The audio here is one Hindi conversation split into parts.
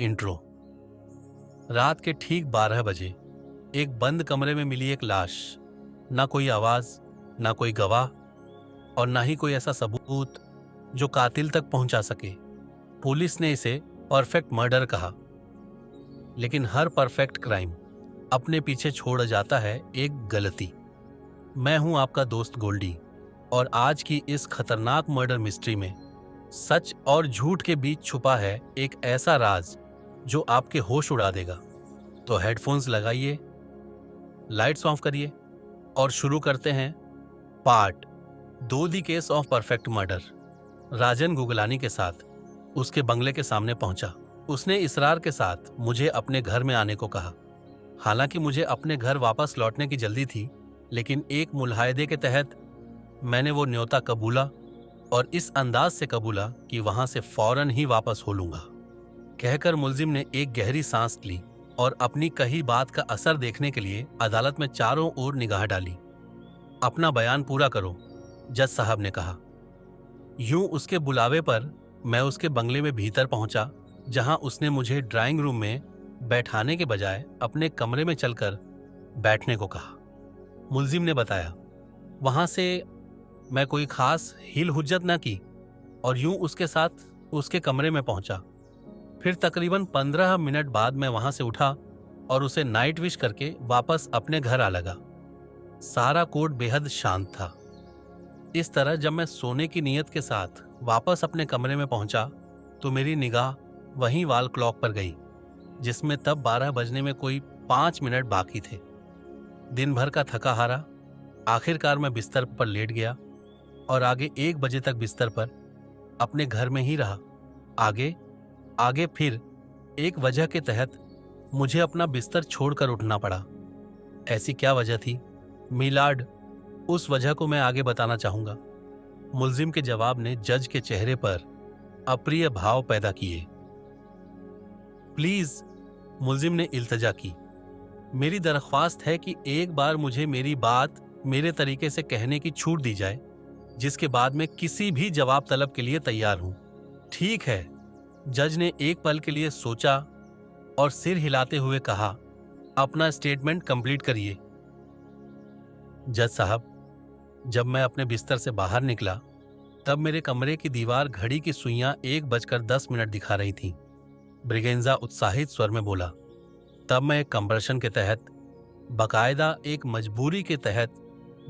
इंट्रो। रात के ठीक 12 बजे एक बंद कमरे में मिली एक लाश। ना कोई आवाज, ना कोई गवाह, और ना ही कोई ऐसा सबूत जो कातिल तक पहुंचा सके। पुलिस ने इसे परफेक्ट मर्डर कहा, लेकिन हर परफेक्ट क्राइम अपने पीछे छोड़ जाता है एक गलती। मैं हूं आपका दोस्त गोल्डी, और आज की इस खतरनाक मर्डर मिस्ट्री में सच और झूठ के बीच छुपा है एक ऐसा राज जो आपके होश उड़ा देगा। तो हेडफोन्स लगाइए, लाइट्स ऑफ करिए और शुरू करते हैं part 2 the case of perfect murder. Rajan Guglani के साथ उसके बंगले के सामने पहुंचा। उसने इसरार के साथ मुझे अपने घर में आने को कहा। हालांकि मुझे अपने घर वापस लौटने की जल्दी थी, लेकिन एक मुलाहिदे के तहत मैंने वो न्योता कबूला, और इस अंदाज से कबूला कि वहां से फौरन ही वापस हो लूंगा। कहकर मुलजिम ने एक गहरी सांस ली और अपनी कही बात का असर देखने के लिए अदालत में चारों ओर निगाह डाली। अपना बयान पूरा करो, जज साहब ने कहा। यूं उसके बुलावे पर मैं उसके बंगले में भीतर पहुंचा, जहां उसने मुझे ड्राइंग रूम में बैठाने के बजाय अपने कमरे में चलकर बैठने को कहा। मुलजिम ने बताया। वहां से मैं कोई खास हिल हुज्जत न की और यूं उसके साथ उसके कमरे में पहुंचा। फिर तकरीबन 15 मिनट बाद मैं वहां से उठा और उसे नाइट विश करके वापस अपने घर आ लगा। सारा कोर्ट बेहद शांत था। इस तरह जब मैं सोने की नीयत के साथ वापस अपने कमरे में पहुंचा तो मेरी निगाह वहीं वॉल क्लॉक पर गई, जिसमें तब 12 बजने में कोई 5 मिनट बाकी थे। दिन भर का थका हारा आखिरकार मैं बिस्तर पर लेट गया और आगे 1 बजे तक बिस्तर पर अपने घर में ही रहा। आगे फिर एक वजह के तहत मुझे अपना बिस्तर छोड़कर उठना पड़ा। ऐसी क्या वजह थी मिलाड, उस वजह को मैं आगे बताना चाहूंगा। मुलजिम के जवाब ने जज के चेहरे पर अप्रिय भाव पैदा किए। प्लीज, मुलजिम ने इल्तजा की, मेरी दरख्वास्त है कि एक बार मुझे मेरी बात मेरे तरीके से कहने की छूट दी जाए, जिसके बाद मैं किसी भी जवाब तलब के लिए तैयार हूं। ठीक है, जज ने एक पल के लिए सोचा और सिर हिलाते हुए कहा, अपना स्टेटमेंट कंप्लीट करिए। जज साहब, जब मैं अपने बिस्तर से बाहर निकला तब मेरे कमरे की दीवार घड़ी की सुइयां 1:10 दिखा रही थी। ब्रिगेंजा उत्साहित स्वर में बोला। तब मैं एक कंप्रेशन के तहत, बाकायदा एक मजबूरी के तहत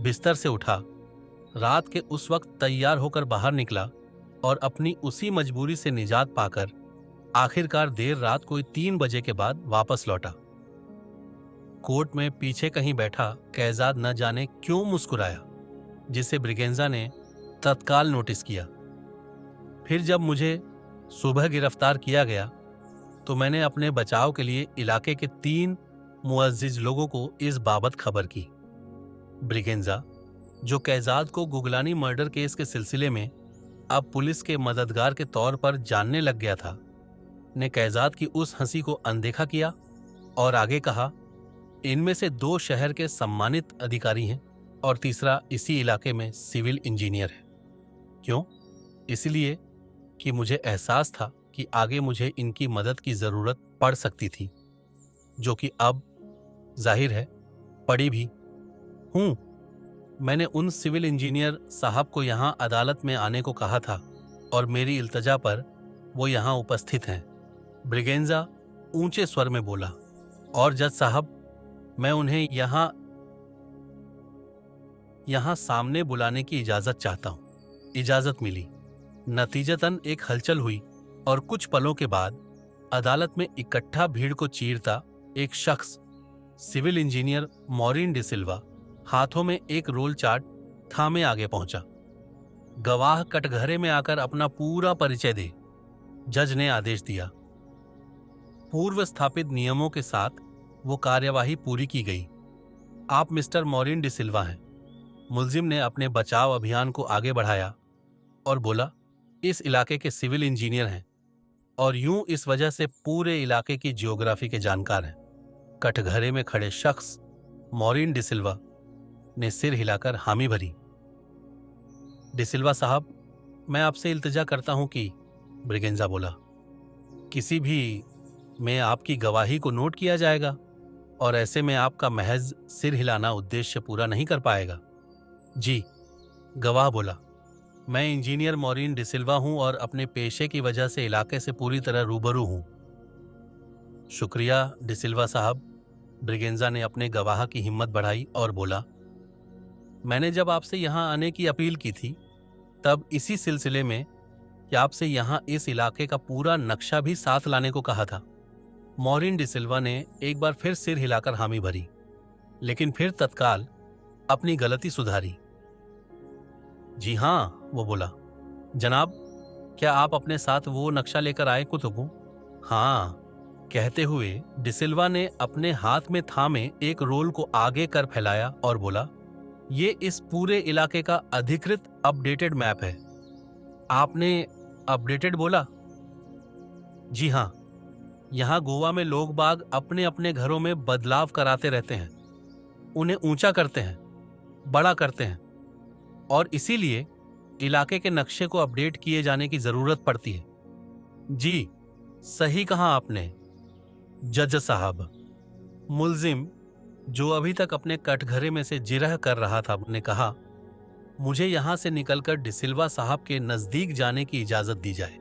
बिस्तर से उठा, रात के उस वक्त तैयार होकर बाहर निकला और अपनी उसी मजबूरी से निजात पाकर आखिरकार देर रात कोई 3 बजे के बाद वापस लौटा। कोर्ट में पीछे कहीं बैठा कैजाद न जाने क्यों मुस्कुराया, जिसे ब्रिगेंजा ने तत्काल नोटिस किया। फिर जब मुझे सुबह गिरफ्तार किया गया तो मैंने अपने बचाव के लिए इलाके के 3 मुअज्जिज लोगों को इस बाबत खबर की। ब्रिगेंजा, जो कैजाद को गुगलानी मर्डर केस के सिलसिले में अब पुलिस के मददगार के तौर पर जानने लग गया था, ने कैजाद की उस हंसी को अनदेखा किया और आगे कहा, इनमें से 2 शहर के सम्मानित अधिकारी हैं और तीसरा इसी इलाके में सिविल इंजीनियर है। क्यों? इसलिए कि मुझे एहसास था कि आगे मुझे इनकी मदद की जरूरत पड़ सकती थी, जो कि अब जाहिर है पड़ी भी हूं। मैंने उन सिविल इंजीनियर साहब को यहां अदालत में आने को कहा था और मेरी इल्तजा पर वो यहां उपस्थित हैं। ब्रिगेंजा ऊंचे स्वर में बोला। और जज साहब, मैं उन्हें यहां सामने बुलाने की इजाजत चाहता हूं। इजाजत मिली। नतीजतन एक हलचल हुई और कुछ पलों के बाद अदालत में इकट्ठा भीड़ को चीरता एक शख्स, सिविल इंजीनियर मॉरिन डिसिल्वा, हाथों में एक रोल चार्ट थामे आगे पहुंचा। गवाह कटघरे में आकर अपना पूरा परिचय दे, जज ने आदेश दिया। पूर्व स्थापित नियमों के साथ वो कार्यवाही पूरी की गई। आप मिस्टर मॉरिन डिसिल्वा हैं। मुलजिम ने अपने बचाव अभियान को आगे बढ़ाया और बोला, इस इलाके के सिविल इंजीनियर हैं और यूं इस वजह से पूरे इलाके की जियोग्राफी के जानकार हैं। कटघरे में खड़े शख्स मॉरिन डिसिल्वा ने सिर हिलाकर हामी भरी। डिसिल्वा साहब, मैं आपसे इल्तिजा करता हूं कि, ब्रिगेंजा बोला, किसी भी में आपकी गवाही को नोट किया जाएगा और ऐसे में आपका महज सिर हिलाना उद्देश्य पूरा नहीं कर पाएगा। जी, गवाह बोला, मैं इंजीनियर मॉरिन डिसिल्वा हूं और अपने पेशे की वजह से इलाके से पूरी तरह रूबरू हूं। शुक्रिया डिसिल्वा साहब। ब्रिगेंजा ने अपने गवाह की हिम्मत बढ़ाई और बोला, मैंने जब आपसे यहां आने की अपील की थी तब इसी सिलसिले में कि आपसे यहां इस इलाके का पूरा नक्शा भी साथ लाने को कहा था। मॉरिन डिसिल्वा ने एक बार फिर सिर हिलाकर हामी भरी, लेकिन फिर तत्काल अपनी गलती सुधारी। जी हां, वो बोला, जनाब, क्या आप अपने साथ वो नक्शा लेकर आए कुतुबू? हाँ, कहते हुए डिसिल्वा ने अपने हाथ में थामे एक रोल को आगे कर फैलाया और बोला, ये इस पूरे इलाके का अधिकृत अपडेटेड मैप है। आपने अपडेटेड बोला? जी हां, यहां गोवा में लोग बाग अपने अपने घरों में बदलाव कराते रहते हैं, उन्हें ऊंचा करते हैं, बड़ा करते हैं और इसीलिए इलाके के नक्शे को अपडेट किए जाने की जरूरत पड़ती है। जी, सही कहा आपने जज साहब। मुल्जिम, जो अभी तक अपने कटघरे में से जिरह कर रहा था, ने कहा, मुझे यहां से निकलकर डिसिल्वा साहब के नजदीक जाने की इजाजत दी जाए।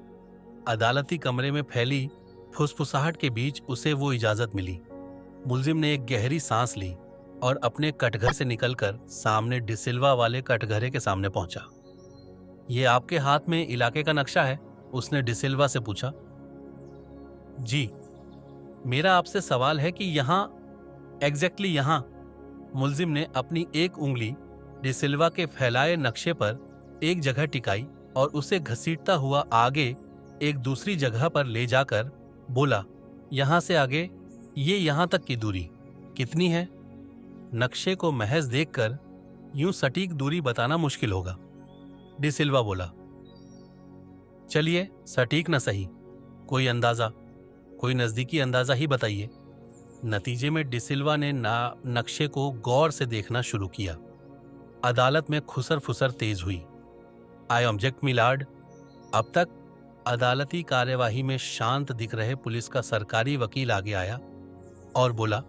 अदालती कमरे में फैली फुसफुसाहट के बीच उसे वो इजाजत मिली। मुल्जिम ने एक गहरी सांस ली और अपने कटघर से निकलकर सामने डिसिल्वा वाले कटघरे के सामने पहुंचा। ये आपके हाथ में इलाके का नक्शा है? उसने डिसिल्वा से पूछा। जी, मेरा आपसे सवाल है कि यहां, एग्जैक्टली यहां। मुल्जिम ने अपनी एक उंगली डिसिल्वा के फैलाए नक्शे पर एक जगह टिकाई और उसे घसीटता हुआ आगे एक दूसरी जगह पर ले जाकर बोला, यहां से आगे ये यहां तक की दूरी कितनी है? नक्शे को महज देखकर यूं सटीक दूरी बताना मुश्किल होगा, डिसिल्वा बोला। चलिए, सटीक न सही, कोई अंदाजा, कोई नजदीकी अंदाजा ही बताइए। नतीजे में डिसिल्वा ने नक्शे को गौर से देखना शुरू किया। अदालत में खुसर फुसर तेज हुई। I object Maillard. अब तक अदालती कार्यवाही में शांत दिख रहे पुलिस का सरकारी वकील आगे आया और बोला,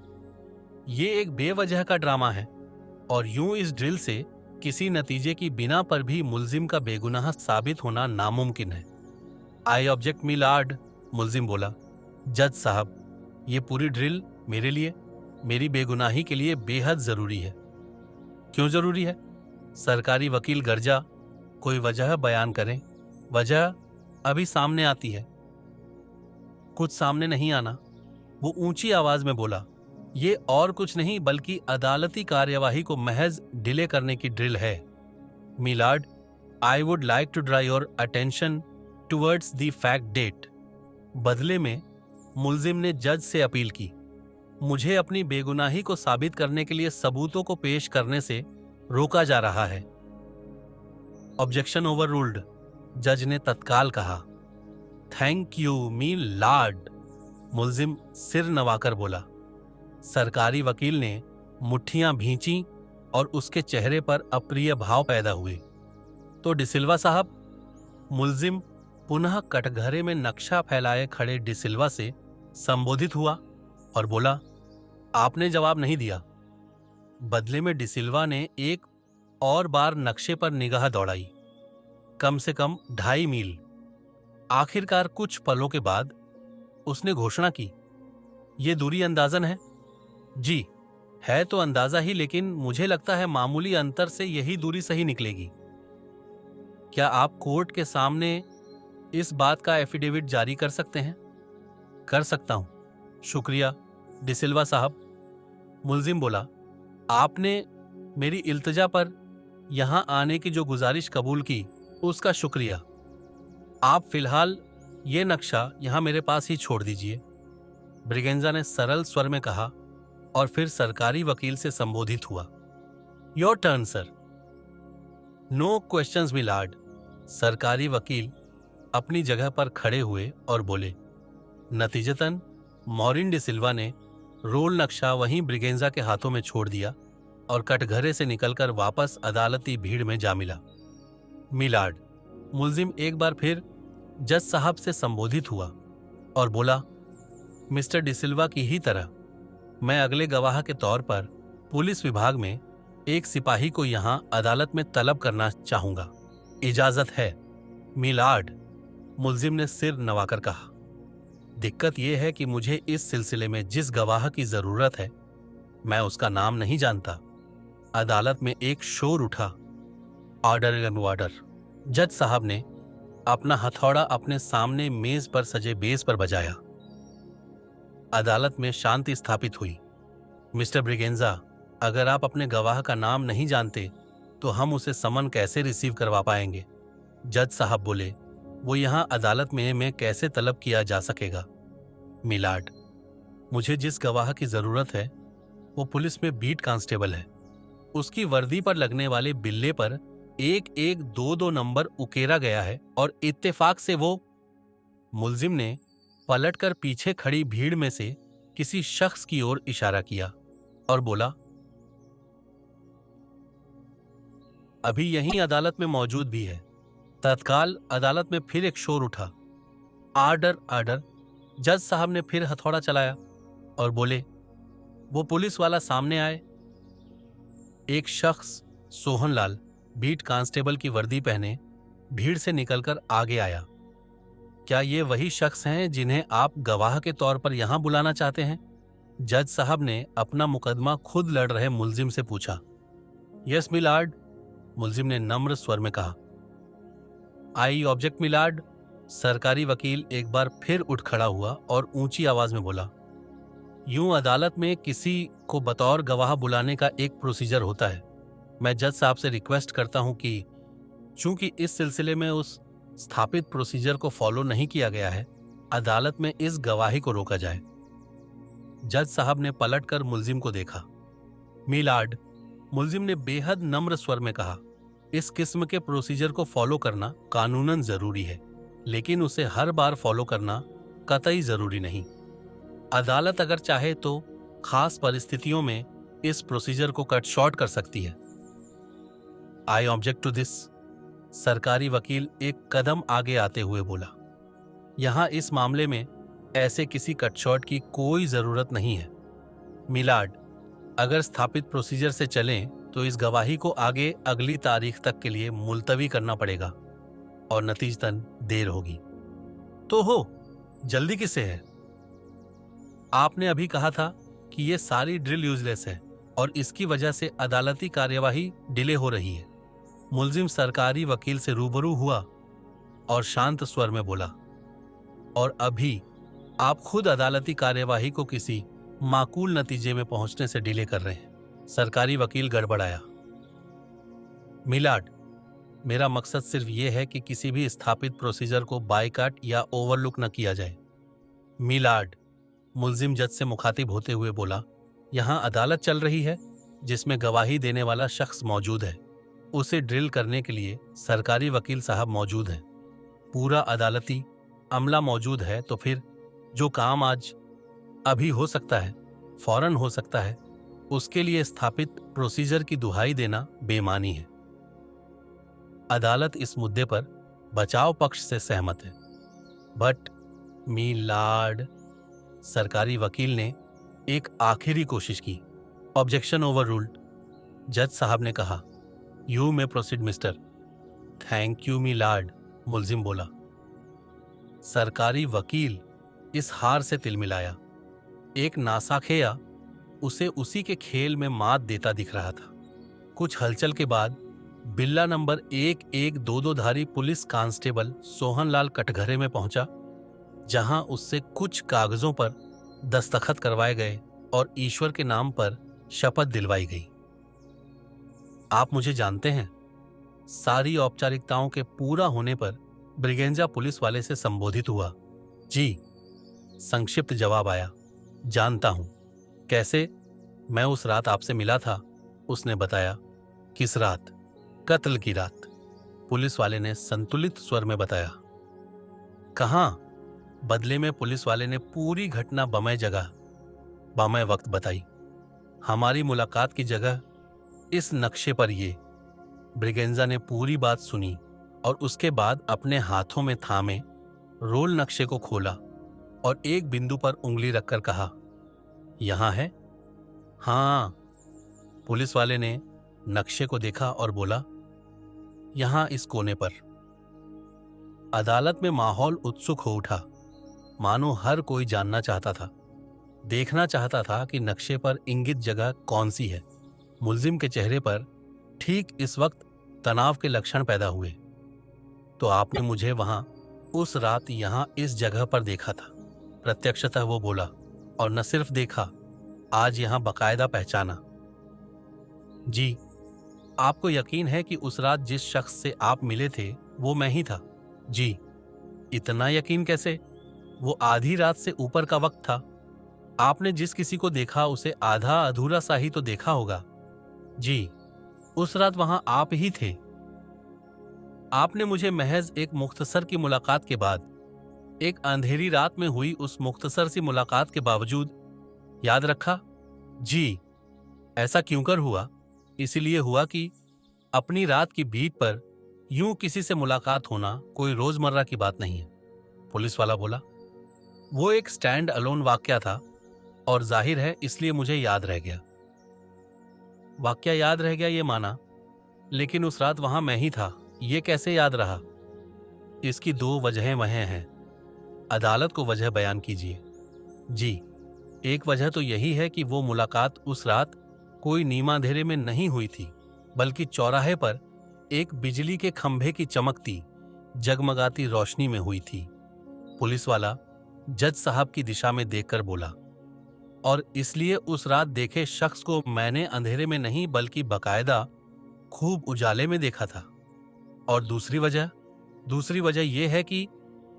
ये एक बेवजह का ड्रामा है और यूं इस ड्रिल से किसी नतीजे की बिना पर भी मुल्जिम का बेगुनाह साबित होना नामुमकिन है। आई ऑब्जेक्ट मिलार्ड, मुल्जिम बोला। जज साहब, ये पूरी ड्रिल मेरे लिए, मेरी बेगुनाही के लिए बेहद जरूरी है। क्यों जरूरी है? सरकारी वकील गर्जा, कोई वजह बयान करें। वजह अभी सामने आती है। कुछ सामने नहीं आना, वो ऊंची आवाज में बोला। ये और कुछ नहीं बल्कि अदालती कार्यवाही को महज डिले करने की ड्रिल है। Milord, I would like to draw your attention towards the fact that. बदले में मुल्जिम ने जज से अपील की, मुझे अपनी बेगुनाही को साबित करने के लिए सबूतों को पेश करने से रोका जा रहा है। ऑब्जेक्शन ओवर रूल्ड, जज ने तत्काल कहा। थैंक यू मी लॉर्ड, मुल्जिम सिर नवाकर बोला। सरकारी वकील ने मुट्ठियां भींची और उसके चेहरे पर अप्रिय भाव पैदा हुए। तो डिसिल्वा साहब, मुल्जिम पुनः कटघरे में नक्शा फैलाए खड़े डिसिल्वा से संबोधित हुआ और बोला, आपने जवाब नहीं दिया। बदले में डिसिल्वा ने एक और बार नक्शे पर निगाह दौड़ाई। कम से कम 2.5 मील। आखिरकार कुछ पलों के बाद उसने घोषणा की, ये दूरी अंदाजन है? जी, है तो अंदाजा ही, लेकिन मुझे लगता है मामूली अंतर से यही दूरी सही निकलेगी। क्या आप कोर्ट के सामने इस बात का एफिडेविट जारी कर सकते हैं? कर सकता हूं। शुक्रिया डिसिल्वा साहब, मुल्जिम बोला। आपने मेरी इल्तिजा पर यहां आने की जो गुजारिश कबूल की, उसका शुक्रिया। आप फिलहाल ये नक्शा यहां मेरे पास ही छोड़ दीजिए, ब्रिगेंजा ने सरल स्वर में कहा और फिर सरकारी वकील से संबोधित हुआ। Your turn sir. No questions milord. सरकारी वकील अपनी जगह पर खड़े हुए और बोले। नतीजतन मॉरिन डिसिल्वा ने रोल नक्शा वहीं ब्रिगेंजा के हाथों में छोड़ दिया और कटघरे से निकलकर वापस अदालती भीड़ में जा मिला। मिलार्ड, मुल्जिम एक बार फिर जज साहब से संबोधित हुआ और बोला, मिस्टर डिसिल्वा की ही तरह मैं अगले गवाह के तौर पर पुलिस विभाग में एक सिपाही को यहां अदालत में तलब करना चाहूंगा। इजाजत है मिलार्ड, मुल्जिम ने सिर नवाकर कहा। दिक्कत यह है कि मुझे इस सिलसिले में जिस गवाह की जरूरत है मैं उसका नाम नहीं जानता। अदालत में एक शोर उठा, ऑर्डर एंड ऑर्डर। जज साहब ने अपना हथौड़ा अपने सामने मेज पर सजे बेस पर बजाया। अदालत में शांति स्थापित हुई। मिस्टर ब्रिगेंजा, अगर आप अपने गवाह का नाम नहीं जानते तो हम उसे समन कैसे रिसीव करवा पाएंगे? जज साहब बोले, वो यहां अदालत में कैसे तलब किया जा सकेगा? मिलार्ड, मुझे जिस गवाह की जरूरत है वो पुलिस में बीट कांस्टेबल है। उसकी वर्दी पर लगने वाले बिल्ले पर 1122 नंबर उकेरा गया है और इत्तेफाक से वो। मुल्जिम ने पलटकर पीछे खड़ी भीड़ में से किसी शख्स की ओर इशारा किया और बोला, अभी यहीं अदालत में मौजूद भी है। तत्काल अदालत में फिर एक शोर उठा, आर्डर आर्डर। जज साहब ने फिर हथौड़ा चलाया और बोले, वो पुलिस वाला सामने आए। एक शख्स सोहनलाल बीट कांस्टेबल की वर्दी पहने भीड़ से निकलकर आगे आया। क्या ये वही शख्स हैं जिन्हें आप गवाह के तौर पर यहां बुलाना चाहते हैं? जज साहब ने अपना मुकदमा खुद लड़ रहे मुल्जिम से पूछा। यस मिलार्ड, मुल्जिम ने नम्र स्वर में कहा। I object Maillard. सरकारी वकील एक बार फिर उठ खड़ा हुआ और ऊंची आवाज में बोला, यूं अदालत में किसी को बतौर गवाह बुलाने का एक प्रोसीजर होता है। मैं जज साहब से रिक्वेस्ट करता हूं कि चूंकि इस सिलसिले में उस स्थापित प्रोसीजर को फॉलो नहीं किया गया है, अदालत में इस गवाही को रोका जाए। जज साहब ने पलटकर मुल्जिम को देखा। मिलार्ड, मुल्जिम ने बेहद नम्र स्वर में कहा, इस किस्म के प्रोसीजर को फॉलो करना कानूनन जरूरी है, लेकिन उसे हर बार फॉलो करना कतई जरूरी नहीं। अदालत अगर चाहे तो खास परिस्थितियों में इस प्रोसीजर को कट शॉर्ट कर सकती है। I object to this. सरकारी वकील एक कदम आगे आते हुए बोला, यहां इस मामले में ऐसे किसी कट शॉर्ट की कोई जरूरत नहीं है। मिलार्ड, अगर स्थापित प्रोसीजर से चलें तो इस गवाही को आगे अगली तारीख तक के लिए मुलतवी करना पड़ेगा और नतीजतन देर होगी। तो हो, जल्दी किसे है? आपने अभी कहा था कि यह सारी ड्रिल यूजलेस है और इसकी वजह से अदालती कार्यवाही डिले हो रही है। मुल्जिम सरकारी वकील से रूबरू हुआ और शांत स्वर में बोला, और अभी आप खुद अदालती कार्यवाही को किसी माकूल नतीजे में पहुंचने से डिले कर रहे हैं। सरकारी वकील गड़बड़ाया। मिलार्ड, मेरा मकसद सिर्फ यह है कि किसी भी स्थापित प्रोसीजर को बायकाट या ओवरलुक न किया जाए। मिलार्ड, मुल्जिम जज से मुखातिब होते हुए बोला, यहां अदालत चल रही है जिसमें गवाही देने वाला शख्स मौजूद है। उसे ड्रिल करने के लिए सरकारी वकील साहब मौजूद हैं। पूरा अदालती अमला मौजूद है, तो फिर जो काम आज अभी हो सकता है, फौरन हो सकता है, उसके लिए स्थापित प्रोसीजर की दुहाई देना बेमानी है। अदालत इस मुद्दे पर बचाव पक्ष से सहमत है। बट मिलार्ड, सरकारी वकील ने एक आखिरी कोशिश की। Objection overruled. जज साहब ने कहा, you may proceed mister. Thank you milord, मुल्जिम बोला। सरकारी वकील इस हार से तिलमिलाया। एक नासाखेया उसे उसी के खेल में मात देता दिख रहा था। कुछ हलचल के बाद बिल्ला नंबर 1122 धारी पुलिस कांस्टेबल सोहनलाल कटघरे में पहुंचा, जहां उससे कुछ कागजों पर दस्तखत करवाए गए और ईश्वर के नाम पर शपथ दिलवाई गई। आप मुझे जानते हैं? सारी औपचारिकताओं के पूरा होने पर ब्रिगेंजा पुलिस वाले से संबोधित हुआ। जी, संक्षिप्त जवाब आया। जानता हूं। कैसे? मैं उस रात आपसे मिला था। उसने बताया। किस रात? कत्ल की रात, पुलिस वाले ने संतुलित स्वर में बताया। कहां? बदले में पुलिस वाले ने पूरी घटना बमय जगह बमय वक्त बताई। हमारी मुलाकात की जगह इस नक्शे पर। ये ब्रिगेंजा ने पूरी बात सुनी और उसके बाद अपने हाथों में थामे रोल नक्शे को खोला और एक बिंदु पर उंगली रखकर कहा, यहां है? हाँ। पुलिस वाले ने नक्शे को देखा और बोला, यहां इस कोने पर। अदालत में माहौल उत्सुक हो उठा, मानो हर कोई जानना चाहता था, देखना चाहता था कि नक्शे पर इंगित जगह कौन सी है। मुल्जिम के चेहरे पर ठीक इस वक्त तनाव के लक्षण पैदा हुए। तो आपने मुझे वहां उस रात यहां इस जगह पर देखा था, प्रत्यक्षतः वो बोला, और न सिर्फ देखा, आज यहां बकायदा पहचाना। जी। आपको यकीन है कि उस रात जिस शख्स से आप मिले थे वो मैं ही था? जी। इतना यकीन कैसे? वो आधी रात से ऊपर का वक्त था। आपने जिस किसी को देखा उसे आधा अधूरा सा ही तो देखा होगा। जी। उस रात वहां आप ही थे। आपने मुझे महज एक मुख्तसर की मुलाकात के बाद, एक अंधेरी रात में हुई उस मुख्तसर सी मुलाकात के बावजूद याद रखा? जी। ऐसा क्यों कर हुआ? इसलिए हुआ कि अपनी रात की बीट पर यूं किसी से मुलाकात होना कोई रोजमर्रा की बात नहीं है, पुलिस वाला बोला। वो एक स्टैंड अलोन वाकया था और जाहिर है इसलिए मुझे याद रह गया। वाकया याद रह गया ये माना, लेकिन उस रात वहां मैं ही था, ये कैसे याद रहा? इसकी दो वजहें वहें हैं। अदालत को वजह बयान कीजिए। जी। एक वजह तो यही है कि वो मुलाकात उस रात कोई नीम अंधेरे में नहीं हुई थी, बल्कि चौराहे पर एक बिजली के खंभे की चमकती जगमगाती रोशनी में हुई थी। पुलिस वाला जज साहब की दिशा में देखकर बोला, और इसलिए उस रात देखे शख्स को मैंने अंधेरे में नहीं बल्कि बकायदा खूब उजाले में देखा था। और दूसरी वजह यह है कि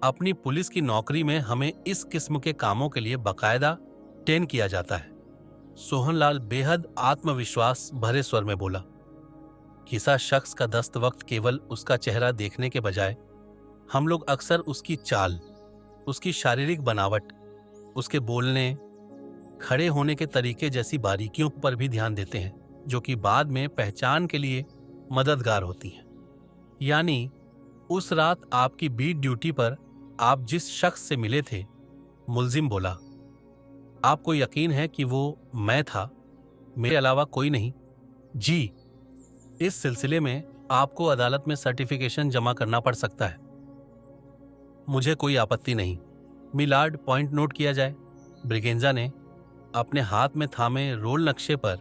अपनी पुलिस की नौकरी में हमें इस किस्म के कामों के लिए बकायदा ट्रेन किया जाता है। सोहनलाल बेहद आत्मविश्वास भरे स्वर में बोला। किसा शख्स का दस्त वक्त केवल उसका चेहरा देखने के बजाय हम लोग अक्सर उसकी चाल, उसकी शारीरिक बनावट, उसके बोलने, खड़े होने के तरीके जैसी बारीकियों पर भी ध्यान देते हैं, जो कि बाद में पहचान के लिए मददगार होती हैं। यानी उस रात आपकी बीट ड्यूटी पर आप जिस शख्स से मिले थे, मुल्जिम बोला, आपको यकीन है कि वो मैं था, मेरे अलावा कोई नहीं? जी। इस सिलसिले में आपको अदालत में सर्टिफिकेशन जमा करना पड़ सकता है। मुझे कोई आपत्ति नहीं। मिलार्ड, पॉइंट नोट किया जाए। ब्रिगेंजा ने अपने हाथ में थामे रोल नक्शे पर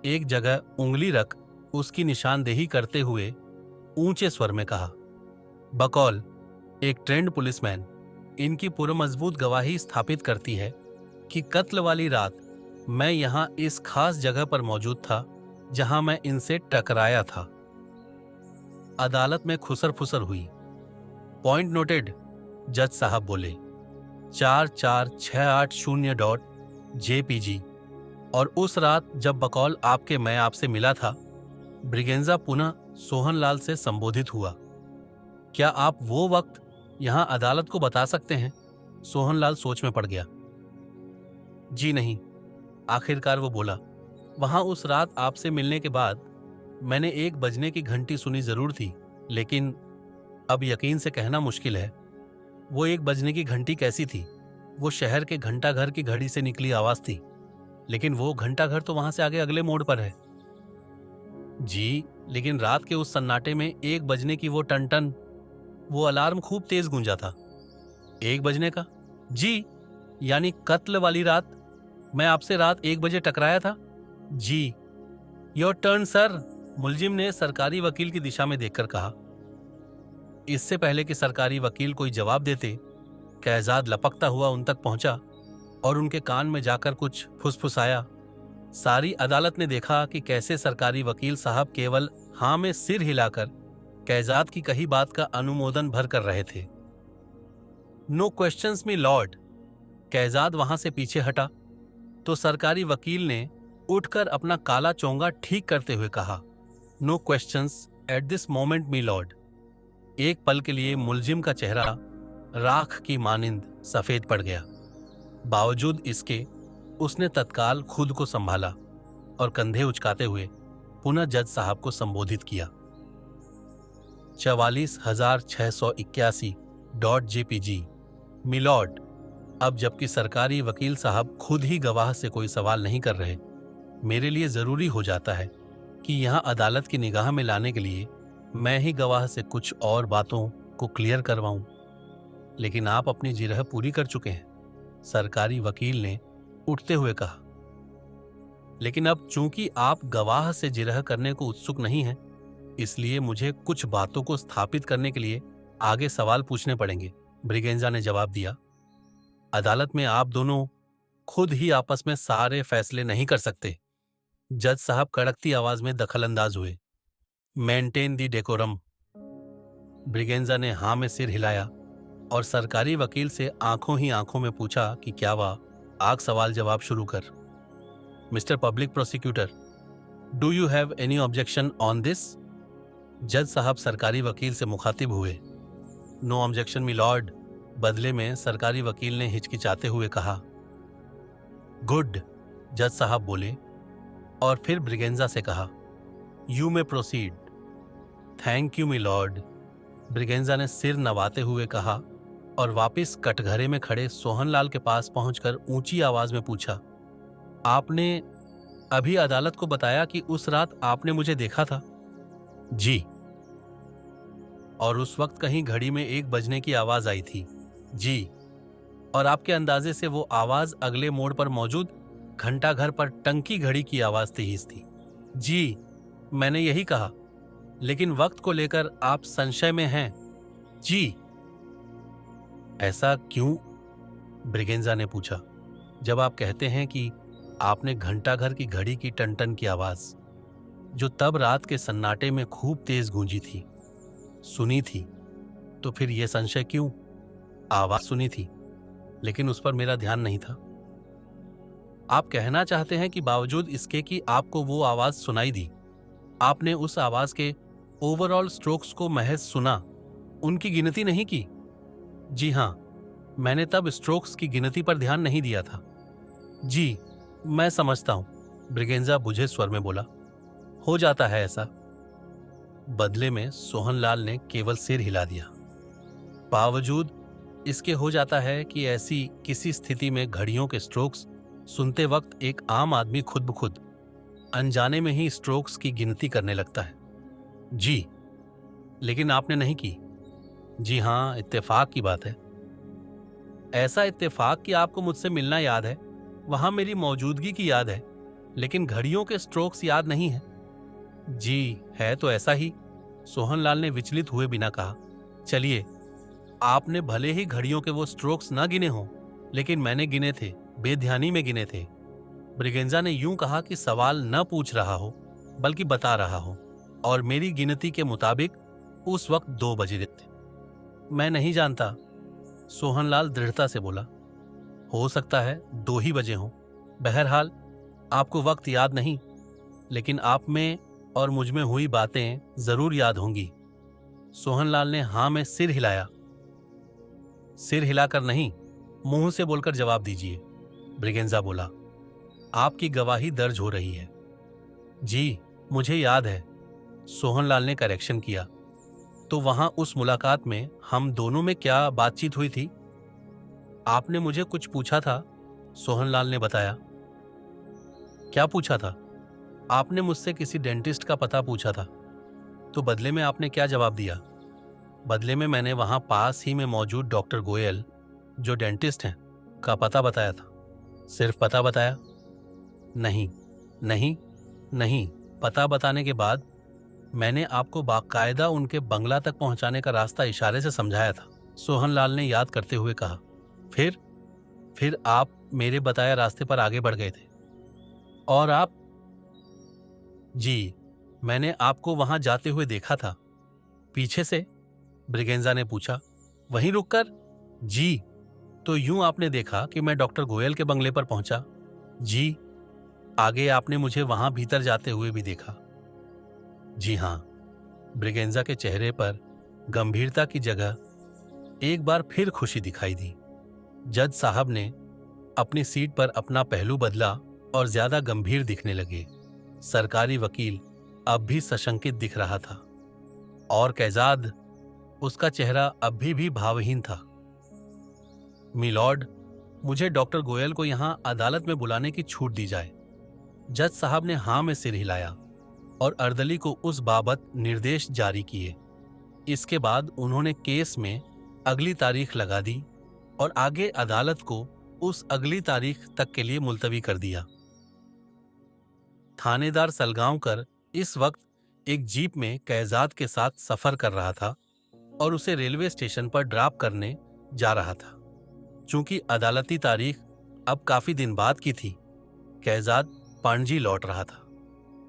एक जगह उंगली रख उसकी निशानदेही करते हुए ऊंचे स्वर में कहा, बकौल एक ट्रेंड पुलिसमैन, इनकी पुरमजबूत गवाही स्थापित करती है कि कत्ल वाली रात मैं यहां इस खास जगह पर मौजूद था जहां मैं इनसे टकराया था। अदालत में खुसर फुसर हुई। पॉइंट नोटेड, जज साहब बोले। 44680.JPG। और उस रात जब बकौल आपके मैं आपसे मिला था, ब्रिगेंजा पुनः सोहनलाल से संबोधित हुआ। क्या आप वो वक्त यहां अदालत को बता सकते हैं? सोहनलाल सोच में पड़ गया। जी नहीं, आखिरकार वो बोला। वहां उस रात आपसे मिलने के बाद मैंने 1 बजने की घंटी सुनी जरूर थी, लेकिन अब यकीन से कहना मुश्किल है वो 1 बजने की घंटी कैसी थी। वो शहर के घंटाघर की घड़ी से निकली आवाज थी, लेकिन वो घंटाघर तो वहां से आगे अगले मोड़ पर है। जी, लेकिन रात के उस सन्नाटे में 1 बजने की वो टन वो अलार्म खूब तेज गूंजा था। 1 बजने का? जी, यानी कत्ल वाली रात मैं आपसे रात 1 बजे टकराया था। जी। योर टर्न सर, मुल्जिम ने सरकारी वकील की दिशा में देखकर कहा। इससे पहले कि सरकारी वकील कोई जवाब देते, कैजाद लपकता हुआ उन तक पहुंचा और उनके कान में जाकर कुछ फुसफुसाया। सारी अदालत ने देखा कि कैसे सरकारी वकील साहब केवल हाँ में सिर हिलाकर कैजाद की कही बात का अनुमोदन भर कर रहे थे। नो क्वेश्चंस मी लॉर्ड। कैजाद वहां से पीछे हटा तो सरकारी वकील ने उठकर अपना काला चोंगा ठीक करते हुए कहा, no questions at this moment milord. एक पल के लिए मुल्जिम का चेहरा राख की मानिंद सफेद पड़ गया। बावजूद इसके उसने तत्काल खुद को संभाला और कंधे उचकाते हुए पुनः जज साहब को संबोधित किया। 44,681.JPG। मिलॉर्ड, अब जबकि सरकारी वकील साहब खुद ही गवाह से कोई सवाल नहीं कर रहे, मेरे लिए जरूरी हो जाता है कि यहाँ अदालत की निगाह में लाने के लिए मैं ही गवाह से कुछ और बातों को क्लियर करवाऊं। लेकिन आप अपनी जिरह पूरी कर चुके हैं, सरकारी वकील ने उठते हुए कहा। लेकिन अब चूंकि आप गवाह से जिरह करने को उत्सुक नहीं हैं, इसलिए मुझे कुछ बातों को स्थापित करने के लिए आगे सवाल पूछने पड़ेंगे, ब्रिगेंजा ने जवाब दिया। अदालत में आप दोनों खुद ही आपस में सारे फैसले नहीं कर सकते। जज साहब कड़कती आवाज में दखलंदाज हुए। Maintain the decorum. ब्रिगेंजा ने हां में सिर हिलाया और सरकारी वकील से आंखों ही आंखों में पूछा कि क्या वह आग सवाल जवाब शुरू कर। Mister public prosecutor, do you have any objection on this? जज साहब सरकारी वकील से मुखातिब हुए। नो ऑब्जेक्शन मी लॉर्ड, बदले में सरकारी वकील ने हिचकिचाते हुए कहा। गुड, जज साहब बोले और फिर ब्रिगेंजा से कहा, you may proceed. Thank you me Lord, Braganza ने सिर नवाते हुए कहा और वापस कटघरे में खड़े सोहनलाल के पास पहुंचकर ऊंची आवाज में पूछा, आपने अभी अदालत को बताया कि उस रात आपने मुझे देखा था? जी। और उस वक्त कहीं घड़ी में 1 बजने की आवाज आई थी? जी। और आपके अंदाजे से वो आवाज अगले मोड़ पर मौजूद घंटाघर पर टंकी घड़ी की आवाज तेज थी? जी, मैंने यही कहा। लेकिन वक्त को लेकर आप संशय में हैं? जी। ऐसा क्यों? ब्रिगेंजा ने पूछा। जब आप कहते हैं कि आपने घंटाघर की घड़ी की टन-टन की आवाज, जो तब रात के सन्नाटे में खूब तेज गूंजी थी, सुनी थी, तो फिर यह संशय क्यों? आवाज सुनी थी, लेकिन उस पर मेरा ध्यान नहीं था। आप कहना चाहते हैं कि बावजूद इसके कि आपको वो आवाज सुनाई दी, आपने उस आवाज के ओवरऑल स्ट्रोक्स को महज सुना, उनकी गिनती नहीं की? जी हां, मैंने तब स्ट्रोक्स की गिनती पर ध्यान नहीं दिया था। जी, मैं समझता हूं, ब्रिगेंजा बुझे स्वर में बोला। हो जाता है ऐसा। बदले में सोहनलाल ने केवल सिर हिला दिया। बावजूद इसके हो जाता है कि ऐसी किसी स्थिति में घड़ियों के स्ट्रोक्स सुनते वक्त एक आम आदमी खुद ब खुद अनजाने में ही स्ट्रोक्स की गिनती करने लगता है। जी, लेकिन आपने नहीं की। जी हां, इत्तेफाक की बात है। ऐसा इत्तेफाक कि आपको मुझसे मिलना याद है, वहां मेरी मौजूदगी की याद है, लेकिन घड़ियों के स्ट्रोक्स याद नहीं है। जी, है तो ऐसा ही, सोहनलाल ने विचलित हुए बिना कहा। चलिए, आपने भले ही घड़ियों के वो स्ट्रोक्स ना गिने हों, लेकिन मैंने गिने थे, बेध्यानी में गिने थे। ब्रिगेंजा ने यूं कहा कि सवाल न पूछ रहा हो, बल्कि बता रहा हो, और मेरी गिनती के मुताबिक उस वक्त 2 बजे थे। मैं नहीं जानता, सोहनलाल दृढ़ता से बोला। हो सकता है 2 ही बजे हों। बहरहाल आपको वक्त याद नहीं, लेकिन आप में और मुझ में हुई बातें जरूर याद होंगी। सोहनलाल ने हां में सिर हिलाया। सिर हिलाकर नहीं, मुंह से बोलकर जवाब दीजिए, ब्रिगेंजा बोला। आपकी गवाही दर्ज हो रही है। जी, मुझे याद है, सोहनलाल ने करेक्शन किया। तो वहां उस मुलाकात में हम दोनों में क्या बातचीत हुई थी? आपने मुझे कुछ पूछा था, सोहनलाल ने बताया। क्या पूछा था? आपने मुझसे किसी डेंटिस्ट का पता पूछा था। तो बदले में आपने क्या जवाब दिया? बदले में मैंने वहां पास ही में मौजूद डॉक्टर गोयल, जो डेंटिस्ट हैं, का पता बताया था। सिर्फ पता बताया? नहीं नहीं नहीं, पता बताने के बाद मैंने आपको बाकायदा उनके बंगला तक पहुंचाने का रास्ता इशारे से समझाया था, सोहनलाल ने याद करते हुए कहा। फिर आप मेरे बताए रास्ते पर आगे बढ़ गए थे। और आप? जी, मैंने आपको वहां जाते हुए देखा था। पीछे से? ब्रिगेंजा ने पूछा। वहीं रुककर? जी। तो यूं आपने देखा कि मैं डॉक्टर गोयल के बंगले पर पहुंचा? जी। आगे आपने मुझे वहां भीतर जाते हुए भी देखा? जी हां। ब्रिगेंजा के चेहरे पर गंभीरता की जगह एक बार फिर खुशी दिखाई दी। जज साहब ने अपनी सीट पर अपना पहलू बदला और ज्यादा गंभीर दिखने लगे। सरकारी वकील अब भी सशंकित दिख रहा था और कैजाद, उसका चेहरा अभी भी भावहीन था। मिलॉर्ड, मुझे डॉक्टर गोयल को यहां अदालत में बुलाने की छूट दी जाए। जज साहब ने हाँ में सिर हिलाया और अर्दली को उस बाबत निर्देश जारी किए। इसके बाद उन्होंने केस में अगली तारीख लगा दी और आगे अदालत को उस अगली तारीख तक के लिए मुलतवी कर दिया। थानेदार सलगांवकर इस वक्त एक जीप में कैजाद के साथ सफर कर रहा था और उसे रेलवे स्टेशन पर ड्रॉप करने जा रहा था। चूंकि अदालती तारीख अब काफी दिन बाद की थी, कैजाद पणजी लौट रहा था।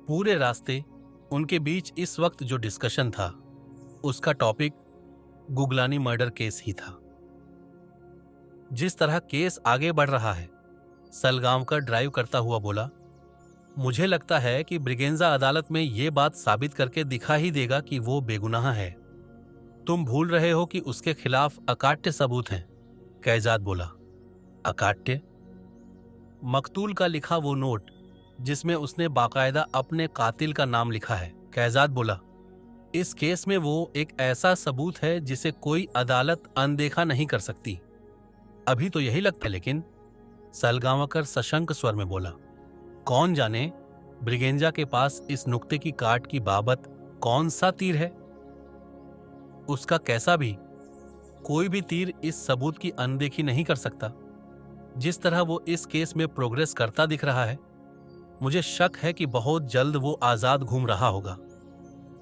पूरे रास्ते उनके बीच इस वक्त जो डिस्कशन था उसका टॉपिक गुगलानी मर्डर केस ही था। जिस तरह केस आगे बढ़ रहा है, सलगांवकर ड्राइव करता हुआ बोला, मुझे लगता है कि ब्रिगेंजा अदालत में ये बात साबित करके दिखा ही देगा कि वो बेगुनाह है। तुम भूल रहे हो कि उसके खिलाफ अकाट्य सबूत हैं। कैजाद बोला, अकाट्य? मकतूल का लिखा वो नोट जिसमें उसने बाकायदा अपने कातिल का नाम लिखा है। कैजाद बोला, इस केस में वो एक ऐसा सबूत है जिसे कोई अदालत अनदेखा नहीं कर सकती। अभी तो यही लगता है, लेकिन सलगांवकर सशंक स्वर में बोला, कौन जाने ब्रिगेंजा के पास इस नुक्ते की काट की बाबत कौन सा तीर है। उसका कैसा भी, कोई भी तीर इस सबूत की अनदेखी नहीं कर सकता। जिस तरह वो इस केस में प्रोग्रेस करता दिख रहा है, मुझे शक है कि बहुत जल्द वो आजाद घूम रहा होगा।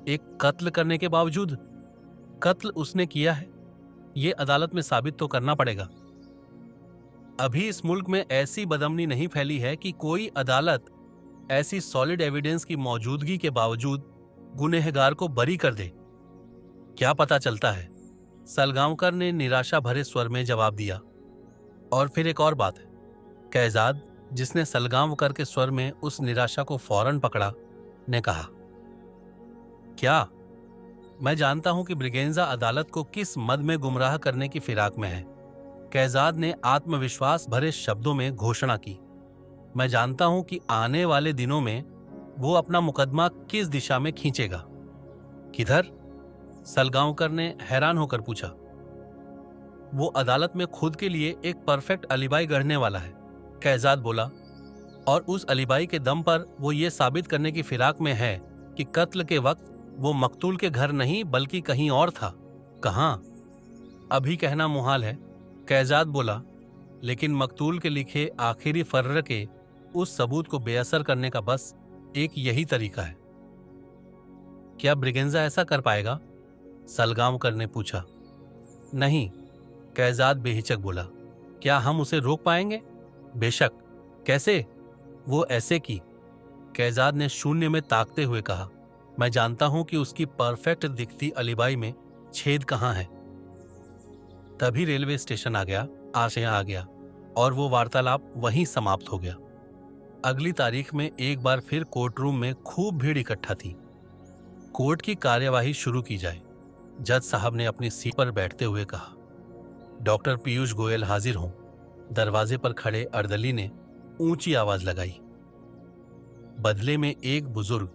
एक कत्ल करने के बावजूद कत्ल उसने किया है, ये अदालत में साबित तो करना पड़ेगा। अभी इस मुल्क में ऐसी बदअमनी नहीं फैली है कि कोई अदालत ऐसी सॉलिड एविडेंस की मौजूदगी के बावजूद गुनहगार को बरी कर दे। क्या पता चलता है, सलगांवकर ने निराशा भरे स्वर में जवाब दिया। और फिर एक और बात है, कैजाद, जिसने सलगांवकर के स्वर में उस निराशा को फौरन पकड़ा, ने कहा, क्या? मैं जानता हूं कि ब्रिगेंजा अदालत को किस मद में गुमराह करने की फिराक में है। कैजाद ने आत्मविश्वास भरे शब्दों में घोषणा की, मैं जानता हूं कि आने वाले दिनों में वो अपना मुकदमा किस दिशा में खींचेगा। किधर? सलगांवकर ने हैरान होकर पूछा। वो अदालत में खुद के लिए एक परफेक्ट अलिबाई गढ़ने वाला है, कैजाद बोला, और उस अलिबाई के दम पर वो ये साबित करने की फिराक में है कि कत्ल के वक्त वो मकतूल के घर नहीं बल्कि कहीं और था। कहाँ? अभी कहना मुहाल है, कैजाद बोला, लेकिन मकतूल के लिखे आखिरी फर्र के उस सबूत को बेअसर करने का बस एक यही तरीका है। क्या ब्रिगेंजा ऐसा कर पाएगा? सलगांवकर ने पूछा। नहीं, कैजाद बेहिचक बोला। क्या हम उसे रोक पाएंगे? बेशक। कैसे? वो ऐसे की, कैजाद ने शून्य में ताकते हुए कहा, मैं जानता हूं कि उसकी परफेक्ट दिखती अलीबाई में छेद कहां है। तभी रेलवे स्टेशन आ गया, आशया आ गया और वो वार्तालाप वहीं समाप्त हो गया। अगली तारीख में एक बार फिर कोर्ट रूम में खूब भीड़ इकट्ठा थी। कोर्ट की कार्यवाही शुरू की जाए। जज साहब ने अपनी सीट पर बैठते हुए कहा, डॉक्टर पीयूष गोयल हाजिर हों। दरवाजे पर खड़े अर्दली ने ऊंची आवाज लगाई। बदले में एक बुजुर्ग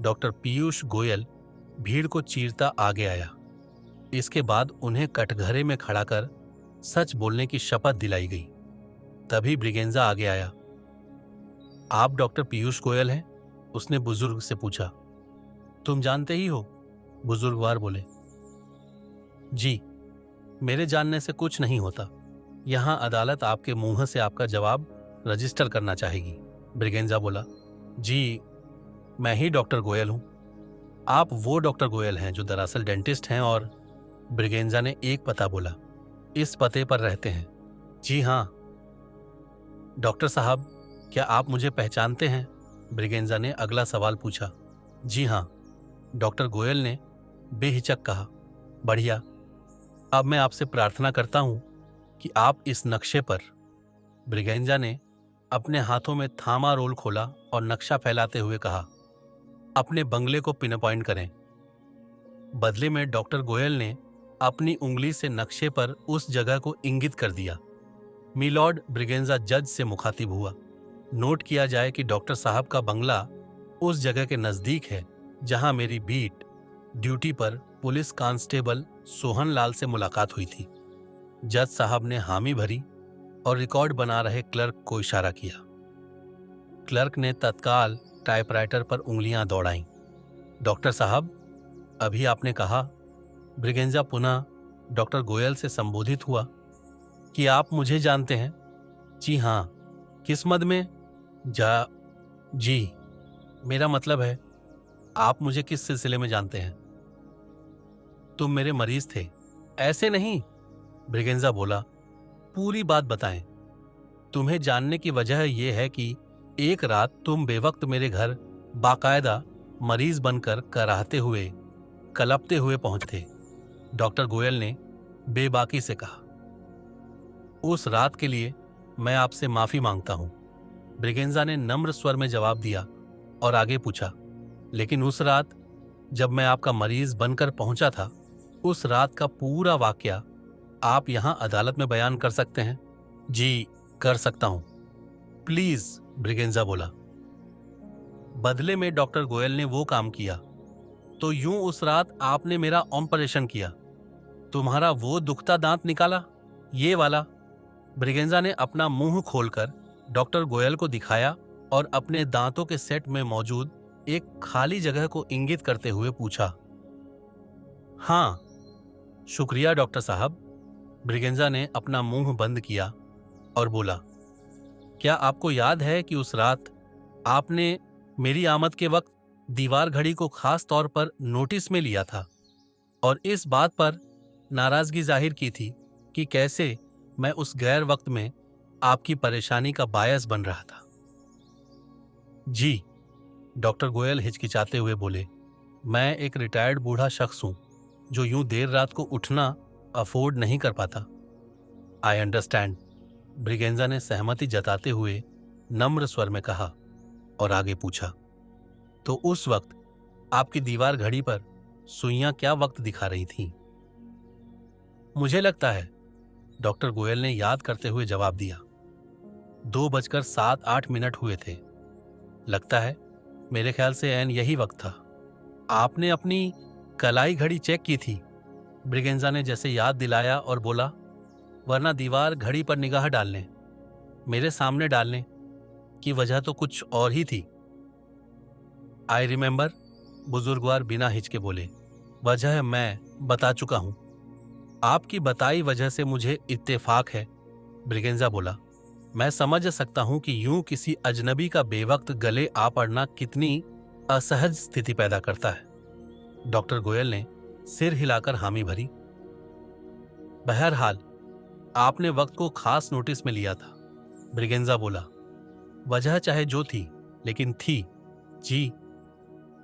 डॉक्टर पीयूष गोयल भीड़ को चीरता आगे आया। इसके बाद उन्हें कटघरे में खड़ा कर सच बोलने की शपथ दिलाई गई। तभी ब्रिगेंजा आगे आया। आप डॉक्टर पीयूष गोयल हैं? उसने बुजुर्ग से पूछा। तुम जानते ही हो, बुजुर्गवार बोले। जी, मेरे जानने से कुछ नहीं होता। यहां अदालत आपके मुंह से आपका जवाब रजिस्टर करना चाहेगी। ब्रिगेंजा बोला। जी, मैं ही डॉक्टर गोयल हूं। आप वो डॉक्टर गोयल हैं जो दरअसल डेंटिस्ट हैं और ब्रिगेंजा ने एक पता बोला। इस पते पर रहते हैं। जी हाँ। डॉक्टर साहब, क्या आप मुझे पहचानते हैं? ब्रिगेंजा ने अगला सवाल पूछा। जी हाँ, डॉक्टर गोयल ने बेहिचक कहा। बढ़िया। अब मैं आपसे प्रार्थना करता हूं कि आप इस नक्शे पर, ब्रिगेंजा ने अपने हाथों में थामा रोल खोला और नक्शा फैलाते हुए कहा, अपने बंगले को पिन पॉइंट करें। बदले में डॉक्टर गोयल ने अपनी उंगली से नक्शे पर उस जगह को इंगित कर दिया। मिलॉर्ड, ब्रिगेंजा जज से मुखातिब हुआ। नोट किया जाए कि डॉक्टर साहब का बंगला उस जगह के नजदीक है जहां मेरी बीट ड्यूटी पर पुलिस कांस्टेबल सोहन लाल से मुलाकात हुई थी। जज साहब ने हामी भरी और रिकॉर्ड बना रहे क्लर्क को इशारा किया। क्लर्क ने तत्काल टाइपराइटर पर उंगलियां दौड़ाईं। डॉक्टर साहब, अभी आपने कहा, ब्रिगेंजा पुनः डॉक्टर गोयल से संबोधित हुआ, कि आप मुझे जानते हैं। जी हाँ। किस मद में? जी, मेरा मतलब है, आप मुझे किस सिलसिले में जानते हैं? तुम मेरे मरीज थे। ऐसे नहीं, ब्रिगेंजा बोला, पूरी बात बताएं। तुम्हें जानने की वजह यह है कि एक रात तुम बेवक्त मेरे घर बाकायदा मरीज बनकर कराहते हुए, कलपते हुए पहुंचे। डॉक्टर गोयल ने बेबाकी से कहा। उस रात के लिए मैं आपसे माफी मांगता हूं, ब्रिगेंजा ने नम्र स्वर में जवाब दिया और आगे पूछा, लेकिन उस रात जब मैं आपका मरीज बनकर पहुंचा था, उस रात का पूरा वाकया आप यहां अदालत में बयान कर सकते हैं? जी, कर सकता हूं। प्लीज, ब्रिगेंजा बोला। बदले में डॉक्टर गोयल ने वो काम किया, तो यूं उस रात आपने मेरा ऑपरेशन किया, तुम्हारा वो दुखता दांत निकाला, ये वाला। ब्रिगेंजा ने अपना मुंह खोलकर डॉक्टर गोयल को दिखाया और अपने दांतों के सेट में मौजूद एक खाली जगह को इंगित करते हुए पूछा। हाँ, शुक्रिया डॉक्टर साहब। ब्रिगेंजा ने अपना मुंह बंद किया और बोला, क्या आपको याद है कि उस रात आपने मेरी आमद के वक्त दीवार घड़ी को खास तौर पर नोटिस में लिया था और इस बात पर नाराजगी जाहिर की थी कि कैसे मैं उस गैर वक्त में आपकी परेशानी का बायस बन रहा था? जी, डॉक्टर गोयल हिचकिचाते हुए बोले, मैं एक रिटायर्ड बूढ़ा शख्स हूं जो यूं देर रात को उठना अफोर्ड नहीं कर पाता। आई अंडरस्टैंड, ब्रिगेंजा ने सहमति जताते हुए नम्र स्वर में कहा और आगे पूछा, तो उस वक्त आपकी दीवार घड़ी पर सुइयां क्या वक्त दिखा रही थीं? मुझे लगता है, डॉक्टर गोयल ने याद करते हुए जवाब दिया, 2:07 हुए थे। लगता है मेरे ख्याल से ऐन यही वक्त था। आपने अपनी कलाई घड़ी चेक की थी? ब्रिगेंजा ने जैसे याद दिलाया और बोला, वरना दीवार घड़ी पर निगाह डालने, मेरे सामने डालने की वजह तो कुछ और ही थी। आई रिमेंबर, बुजुर्गवार बिना हिचके बोले, वजह मैं बता चुका हूं। आपकी बताई वजह से मुझे इत्तेफाक है, ब्रिगेंजा बोला। मैं समझ सकता हूं कि यूं किसी अजनबी का बेवक्त गले आ पड़ना कितनी असहज स्थिति पैदा करता है। डॉक्टर गोयल ने सिर हिलाकर हामी भरी। बहरहाल आपने वक्त को खास नोटिस में लिया था, ब्रिगेंजा बोला। वजह चाहे जो थी, लेकिन थी। जी,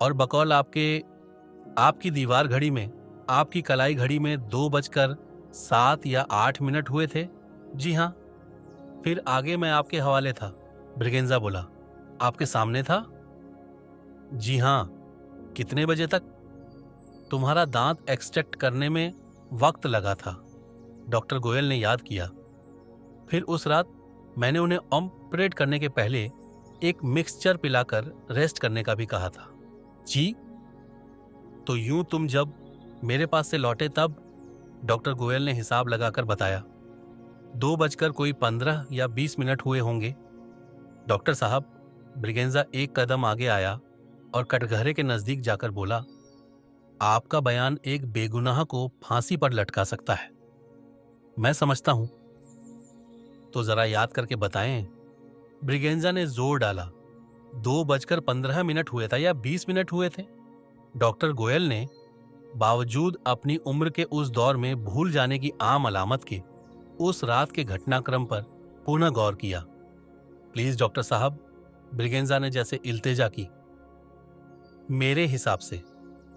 और बकौल आपकी दीवार घड़ी में, आपकी कलाई घड़ी में 2:07 या 8 हुए थे। जी हाँ। फिर आगे मैं आपके हवाले था, ब्रिगेंजा बोला। आपके सामने था? जी हाँ। कितने बजे तक? तुम्हारा दांत एक्सट्रैक्ट करने में वक्त लगा था, डॉक्टर गोयल ने याद किया। फिर उस रात मैंने उन्हें ऑपरेट करने के पहले एक मिक्सचर पिलाकर रेस्ट करने का भी कहा था। जी, तो यूं तुम जब मेरे पास से लौटे तब? डॉक्टर गोयल ने हिसाब लगाकर बताया, 2:15 या 20 हुए होंगे। डॉक्टर साहब, ब्रिगेंजा एक कदम आगे आया और कटघरे के नजदीक जाकर बोला, आपका बयान एक बेगुनाह को फांसी पर लटका सकता है। मैं समझता हूं, तो जरा याद करके बताएं। ब्रिगेंजा ने जोर डाला, 2:15 हुए था या 20 हुए थे? डॉक्टर गोयल ने बावजूद अपनी उम्र के उस दौर में भूल जाने की आम अलामत के उस रात के घटनाक्रम पर पुनः गौर किया। प्लीज डॉक्टर साहब, ब्रिगेंजा ने जैसे इल्तिजा की। मेरे हिसाब से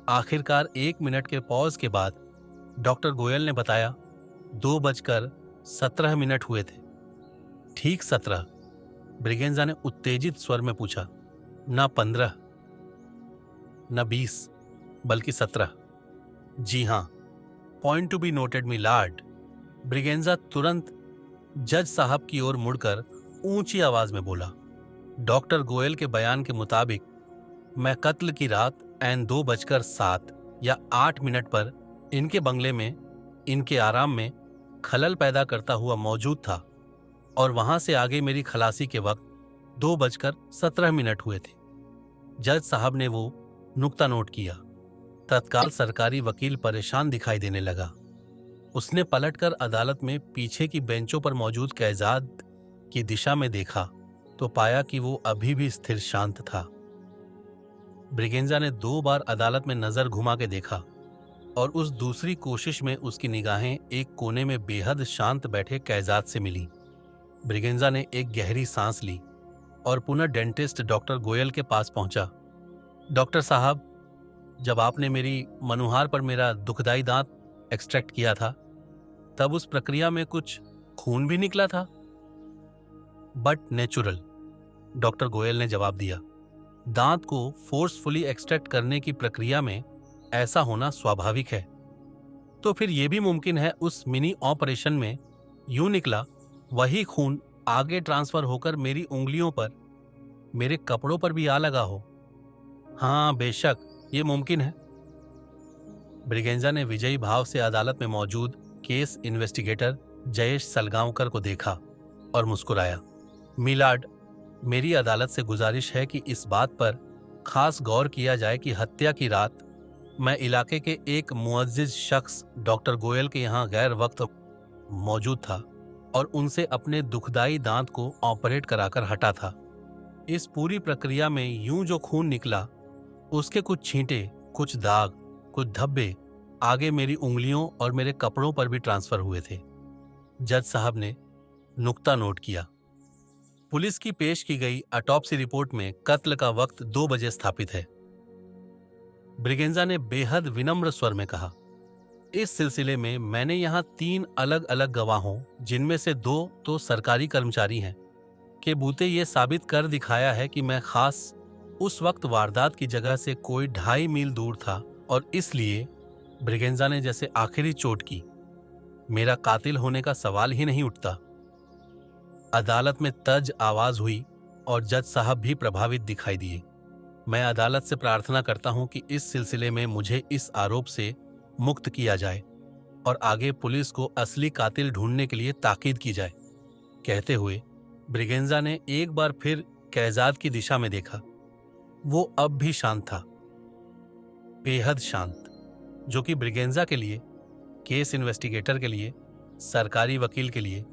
आखिरकार 1 मिनट के पॉज के बाद डॉक्टर गोयल ने बताया, 2:17 हुए थे। ठीक 17? ब्रिगेंजा ने उत्तेजित स्वर में पूछा। न 15, न 20, बल्कि 17। जी हां, point to be noted me Lord. Braganza तुरंत जज साहब की ओर मुड़कर ऊंची आवाज में बोला, डॉक्टर गोयल के बयान के मुताबिक मैं कत्ल की रात ऐन 2:07 या 8 पर इनके बंगले में, इनके आराम में खलल पैदा करता हुआ मौजूद था। और वहां से आगे मेरी खलासी के वक्त 2:17 हुए थे। जज साहब ने वो नुक्ता नोट किया। तत्काल सरकारी वकील परेशान दिखाई देने लगा। उसने पलटकर अदालत में पीछे की बेंचों पर मौजूद कैजाद की दिशा में देखा तो पाया कि वो अभी भी स्थिर शांत था। ब्रिगेंजा ने 2 बार अदालत में नजर घुमा के देखा और उस दूसरी कोशिश में उसकी निगाहें एक कोने में बेहद शांत बैठे कैजाद से मिली। ब्रिगेंजा ने एक गहरी सांस ली और पुनः डेंटिस्ट डॉक्टर गोयल के पास पहुंचा। डॉक्टर साहब, जब आपने मेरी मनुहार पर मेरा दुखदाई दांत एक्सट्रैक्ट किया था तब उस प्रक्रिया में कुछ खून भी निकला था। बट नेचुरल, डॉक्टर गोयल ने जवाब दिया। दांत को फोर्सफुली एक्सट्रैक्ट करने की प्रक्रिया में ऐसा होना स्वाभाविक है। तो फिर यह भी मुमकिन है उस मिनी ऑपरेशन में यूं निकला वही खून आगे ट्रांसफर होकर मेरी उंगलियों पर, मेरे कपड़ों पर भी आ लगा हो। हाँ, बेशक ये मुमकिन है। ब्रिगेंजा ने विजयी भाव से अदालत में मौजूद केस इन्वेस्टिगेटर जयेश सलगांवकर को देखा और मुस्कुराया। मिलाड, मेरी अदालत से गुजारिश है कि इस बात पर खास गौर किया जाए कि हत्या की रात मैं इलाके के एक मुअज्जिज शख्स डॉक्टर गोयल के यहाँ गैर वक्त मौजूद था और उनसे अपने दुखदाई दांत को ऑपरेट कराकर हटा था। इस पूरी प्रक्रिया में यूं जो खून निकला उसके कुछ छींटे, कुछ दाग, कुछ धब्बे आगे मेरी उंगलियों और मेरे कपड़ों पर भी ट्रांसफर हुए थे। जज साहब ने नुक्ता नोट किया। पुलिस की पेश की गई ऑटोप्सी रिपोर्ट में कत्ल का वक्त 2 बजे स्थापित है। ब्रिगेंजा ने बेहद विनम्र स्वर में कहा, इस सिलसिले में मैंने यहाँ 3 अलग अलग गवाहों, जिनमें से 2 तो सरकारी कर्मचारी हैं, के बूते ये साबित कर दिखाया है कि मैं खास उस वक्त वारदात की जगह से कोई 2.5 मील दूर था और इसलिए ब्रिगेंजा ने जैसे आखिरी चोट की, मेरा कातिल होने का सवाल ही नहीं उठता। अदालत में तज आवाज हुई और जज साहब भी प्रभावित दिखाई दिए। मैं अदालत से प्रार्थना करता हूं कि इस सिलसिले में मुझे इस आरोप से मुक्त किया जाए और आगे पुलिस को असली कातिल ढूंढने के लिए ताकीद की जाए। कहते हुए ब्रिगेंजा ने एक बार फिर कैजाद की दिशा में देखा। वो अब भी शांत था, बेहद शांत, जो कि ब्रिगेंजा के लिए, केस इन्वेस्टिगेटर के लिए, सरकारी वकील के लिए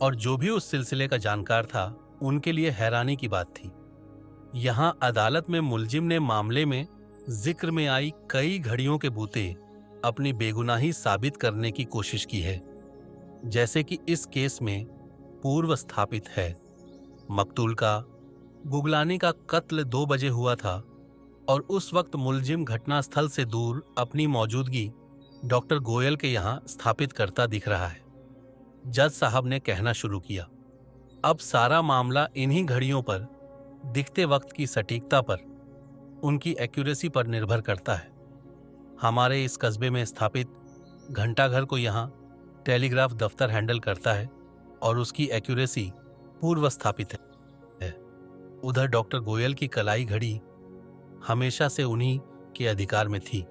और जो भी उस सिलसिले का जानकार था उनके लिए हैरानी की बात थी। यहां अदालत में मुलजिम ने मामले में जिक्र में आई कई घड़ियों के बूते अपनी बेगुनाही साबित करने की कोशिश की है, जैसे कि इस केस में पूर्व स्थापित है। मकतूल का गुगलानी का कत्ल 2 बजे हुआ था और उस वक्त मुलजिम घटनास्थल से दूर अपनी मौजूदगी डॉक्टर गोयल के यहाँ स्थापित करता दिख रहा है। जज साहब ने कहना शुरू किया, अब सारा मामला इन्हीं घड़ियों पर, दिखते वक्त की सटीकता पर, उनकी एक्यूरेसी पर निर्भर करता है। हमारे इस कस्बे में स्थापित घंटाघर को यहाँ टेलीग्राफ दफ्तर हैंडल करता है और उसकी एक्यूरेसी पूर्व स्थापित है। उधर डॉक्टर गोयल की कलाई घड़ी हमेशा से उन्हीं के अधिकार में थी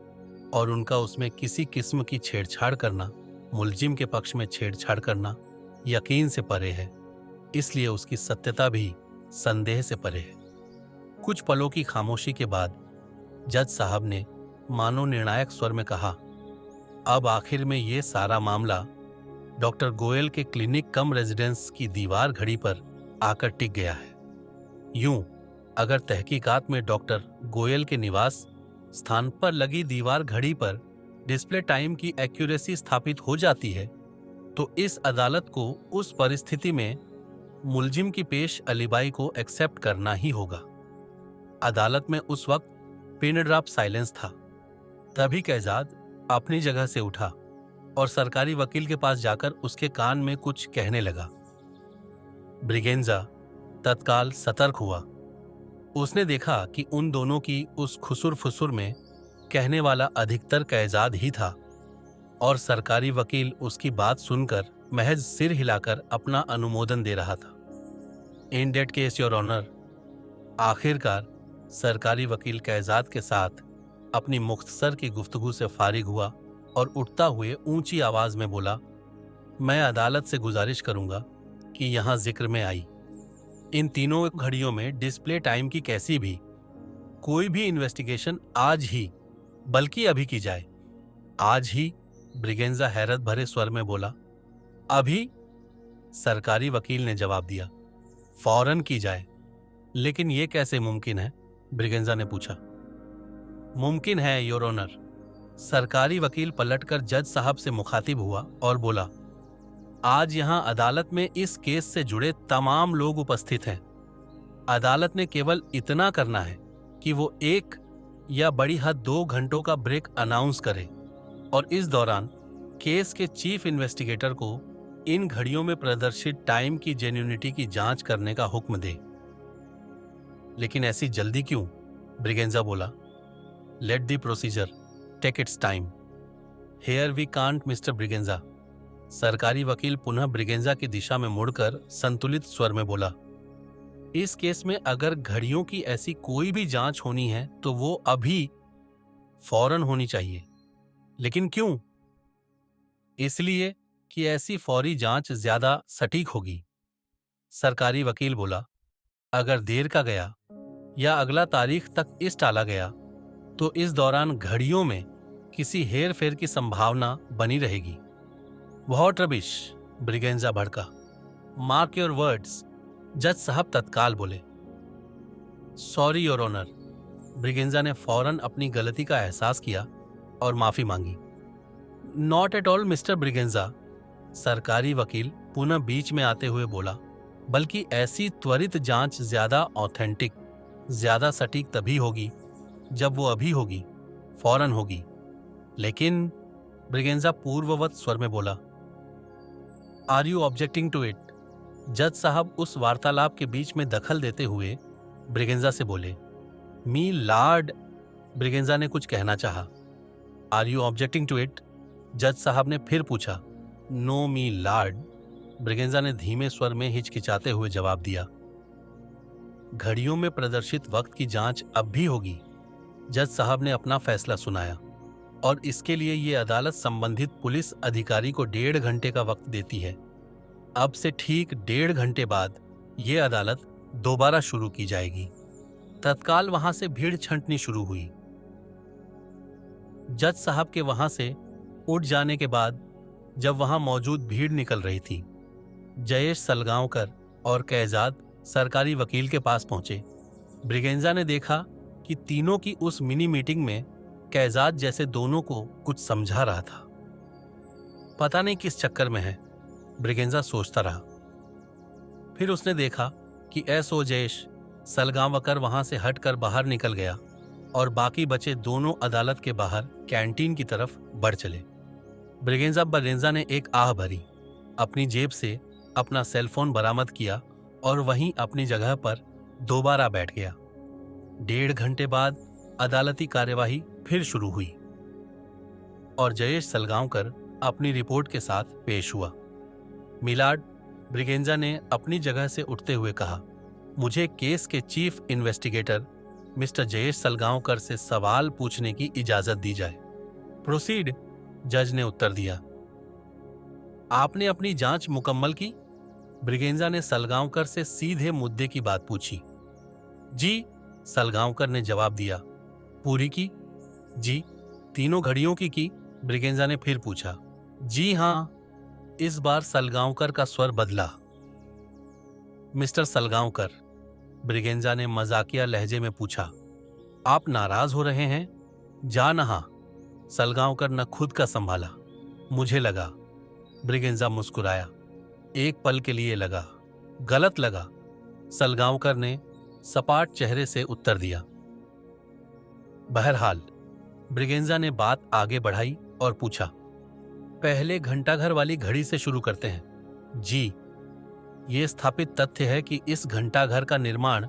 और उनका उसमें किसी किस्म की छेड़छाड़ करना, मुलजिम के पक्ष में छेड़छाड़ करना यकीन से परे है, इसलिए उसकी सत्यता भी संदेह से परे है। कुछ पलों की खामोशी के बाद जज साहब ने मानो निर्णायक स्वर में कहा, अब आखिर में ये सारा मामला डॉक्टर गोयल के क्लिनिक कम रेजिडेंस की दीवार घड़ी पर आकर टिक गया है। यूं अगर तहकीकात में डॉक्टर गोयल के निवास स्थान पर लगी दीवार घड़ी पर डिस्प्ले टाइम की एक्यूरेसी स्थापित हो जाती है तो इस अदालत को उस परिस्थिति में मुलजिम की पेश अलीबाई को एक्सेप्ट करना ही होगा। अदालत में उस वक्त पिन ड्रॉप साइलेंस था। तभी कैजाद अपनी जगह से उठा और सरकारी वकील के पास जाकर उसके कान में कुछ कहने लगा। ब्रिगेंजा तत्काल सतर्क हुआ। उसने देखा कि उन दोनों की उस खुसुर फुसुर में कहने वाला अधिकतर कैजाद ही था और सरकारी वकील उसकी बात सुनकर महज सिर हिलाकर अपना अनुमोदन दे रहा था। इन डेट केस योर ऑनर, आखिरकार सरकारी वकील कैजाद के साथ अपनी मुख्तसर की गुफ्तगू से फारिग हुआ और उठता हुए ऊंची आवाज में बोला, मैं अदालत से गुजारिश करूंगा कि यहाँ जिक्र में आई। इन तीनों घड़ियों में डिस्प्ले टाइम की कैसी भी कोई भी इन्वेस्टिगेशन आज ही, बल्कि अभी की जाए। आज ही, ब्रिगेंजा हैरत भरे स्वर में बोला। अभी? सरकारी वकील ने जवाब दिया। फौरन की जाए। लेकिन यह कैसे मुमकिन है? ब्रिगेंजा ने पूछा। मुमकिन है योर ऑनर। सरकारी वकील पलटकर जज साहब से मुखातिब हुआ और बोला, आज यहां अदालत में इस केस से जुड़े तमाम लोग उपस्थित हैं। अदालत ने केवल इतना करना है कि वो 1 या बड़ी हद 2 घंटों का ब्रेक अनाउंस करे और इस दौरान केस के चीफ इन्वेस्टिगेटर को इन घड़ियों में प्रदर्शित टाइम की जेन्युइनिटी की जांच करने का हुक्म दे। लेकिन ऐसी जल्दी क्यों? ब्रिगेंजा बोला। Let the procedure take its time. Here we can't mister Braganza. सरकारी वकील पुनः ब्रिगेंजा की दिशा में मुड़कर संतुलित स्वर में बोला। इस केस में अगर घड़ियों की ऐसी कोई भी जांच होनी है तो वो अभी, फौरन होनी चाहिए। लेकिन क्यों? इसलिए कि ऐसी फौरी जांच ज्यादा सटीक होगी। सरकारी वकील बोला। अगर देर का गया या अगला तारीख तक इस टाला गया तो इस दौरान घड़ियों में किसी हेर फेर की संभावना बनी रहेगी। बहुत रबिश, ब्रिगेंजा भड़का। मार्क योर वर्ड्स, जज साहब तत्काल बोले। Sorry your honour. ब्रिगेंजा ने फौरन अपनी गलती का एहसास किया और माफी मांगी। Not at all mister Braganza, सरकारी वकील पुनः बीच में आते हुए बोला, बल्कि ऐसी त्वरित जांच ज्यादा ऑथेंटिक, ज्यादा सटीक तभी होगी जब वो अभी होगी, फौरन होगी। लेकिन, ब्रिगेंजा पूर्ववत स्वर में बोला। Are you objecting to it? जज साहब उस वार्तालाप के बीच में दखल देते हुए ब्रिगेंजा से बोले। मी लॉर्ड, ब्रिगेंजा ने कुछ कहना चाहा। Are you objecting to it? जज साहब ने फिर पूछा। नो मी लॉर्ड, ब्रिगेंजा ने धीमे स्वर में हिचकिचाते हुए जवाब दिया। घड़ियों में प्रदर्शित वक्त की जांच अब भी होगी। जज साहब ने अपना फैसला सुनाया और इसके लिए ये अदालत संबंधित पुलिस अधिकारी को 1.5 घंटे का वक्त देती है। अब से ठीक 1.5 घंटे बाद ये अदालत दोबारा शुरू की जाएगी। तत्काल वहां से भीड़ छंटनी शुरू हुई। जज साहब के वहां से उठ जाने के बाद जब वहां मौजूद भीड़ निकल रही थी, जयेश सलगांवकर और कैजाद सरकारी वकील के पास पहुंचे। ब्रिगेंजा ने देखा कि तीनों की उस मिनी मीटिंग में कैजाद जैसे दोनों को कुछ समझा रहा था। पता नहीं किस चक्कर में है, ब्रिगेंजा सोचता रहा। फिर उसने देखा कि एसओ जयेश सलगांवकर वहां से हटकर बाहर निकल गया और बाकी बचे दोनों अदालत के बाहर कैंटीन की तरफ बढ़ चले। ब्रिगेंजा ने एक आह भरी, अपनी जेब से अपना सेलफोन बरामद किया और वहीं अपनी जगह पर दोबारा बैठ गया। 1.5 घंटे बाद अदालती कार्यवाही फिर शुरू हुई और जयेश सलगांवकर अपनी रिपोर्ट के साथ पेश हुआ। मिलाड, ब्रिगेंजा ने अपनी जगह से उठते हुए कहा, मुझे केस के chief investigator mister Jayesh Salgaonkar से सवाल पूछने की इजाजत दी जाए। प्रोसीड, जज ने उत्तर दिया। आपने अपनी जांच मुकम्मल की? ब्रिगेंजा ने सलगांवकर से सीधे मुद्दे की बात पूछी। जी, सलगांवकर ने जवाब दिया। पूरी की? जी। तीनों घड़ियों की? ब्रिगेंजा ने फिर पूछा। जी हां। इस बार सलगांवकर का स्वर बदला। मिस्टर सलगांवकर, ब्रिगेंजा ने मजाकिया लहजे में पूछा, आप नाराज हो रहे हैं? जा नहा। सलगांवकर न खुद का संभाला। मुझे लगा, ब्रिगेंजा मुस्कुराया। एक पल के लिए लगा, गलत लगा। सलगांवकर ने सपाट चेहरे से उत्तर दिया। बहरहाल, ब्रिगेंजा ने बात आगे बढ़ाई और पूछा, पहले घंटाघर वाली घड़ी से शुरू करते हैं। जी, ये स्थापित तथ्य है कि इस घंटाघर का निर्माण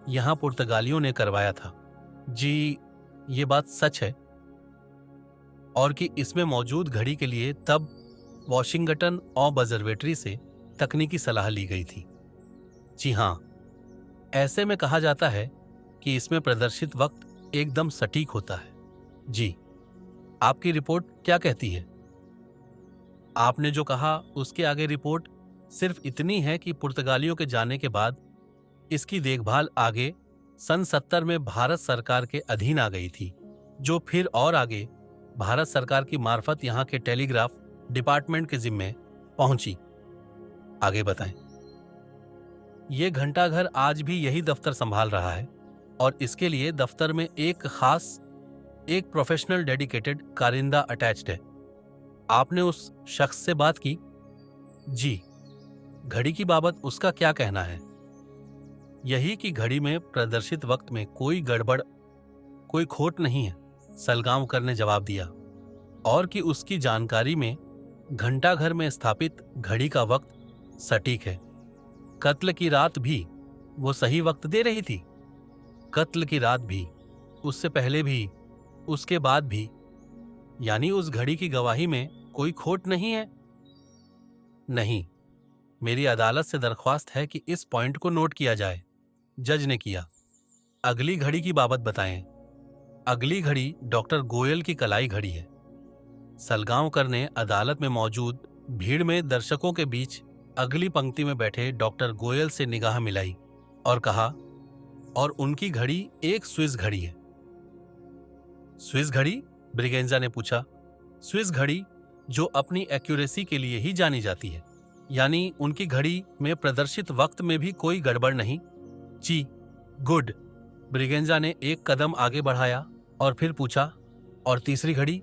यहां पुर्तगालियों ने करवाया था। जी, ये बात सच है। और कि इसमें मौजूद घड़ी के लिए तब वॉशिंगटन ऑब्जर्वेटरी से तकनीकी सलाह ली गई थी। जी हां, ऐसे में कहा जाता है कि इसमें प्रदर्शित वक्त एकदम सटीक होता है। जी, आपकी रिपोर्ट क्या कहती है? आपने जो कहा उसके आगे रिपोर्ट सिर्फ इतनी है कि पुर्तगालियों के जाने के बाद इसकी देखभाल आगे सन 70 में भारत सरकार के अधीन आ गई थी, जो फिर और आगे भारत सरकार की मार्फत यहाँ के टेलीग्राफ डिपार्टमेंट के जिम्मे पहुंची। आगे बताएं। ये घंटाघर आज भी यही दफ्तर संभाल रहा है और इसके लिए दफ्तर में एक प्रोफेशनल डेडिकेटेड कारिंदा अटैच्ड है। आपने उस शख्स से बात की? जी। घड़ी की बाबत उसका क्या कहना है? यही कि घड़ी में प्रदर्शित वक्त में कोई गड़बड़, कोई खोट नहीं है, सलगांवकर ने जवाब दिया, और कि उसकी जानकारी में घंटाघर में स्थापित घड़ी का वक्त सटीक है। कत्ल की रात भी वो सही वक्त दे रही थी? कत्ल की रात भी, उससे पहले भी, उसके बाद भी, यानी उस घड़ी की गवाही में कोई खोट नहीं है? नहीं। मेरी अदालत से दरख्वास्त है कि इस पॉइंट को नोट किया जाए। जज ने किया। अगली घड़ी की बाबत बताएं। अगली घड़ी डॉक्टर गोयल की कलाई घड़ी है। सलगांवकर ने अदालत में मौजूद भीड़ में दर्शकों के बीच अगली पंक्ति में बैठे डॉक्टर गोयल से निगाह मिलाई और कहा, और उनकी घड़ी एक स्विस घड़ी है। स्विस घड़ी? ब्रिगेंजा ने पूछा। स्विस घड़ी जो अपनी एक्यूरेसी के लिए ही जानी जाती है, यानी उनकी घड़ी में प्रदर्शित वक्त में भी कोई गड़बड़ नहीं? जी। गुड। ब्रिगेंजा ने एक कदम आगे बढ़ाया और फिर पूछा, और तीसरी घड़ी?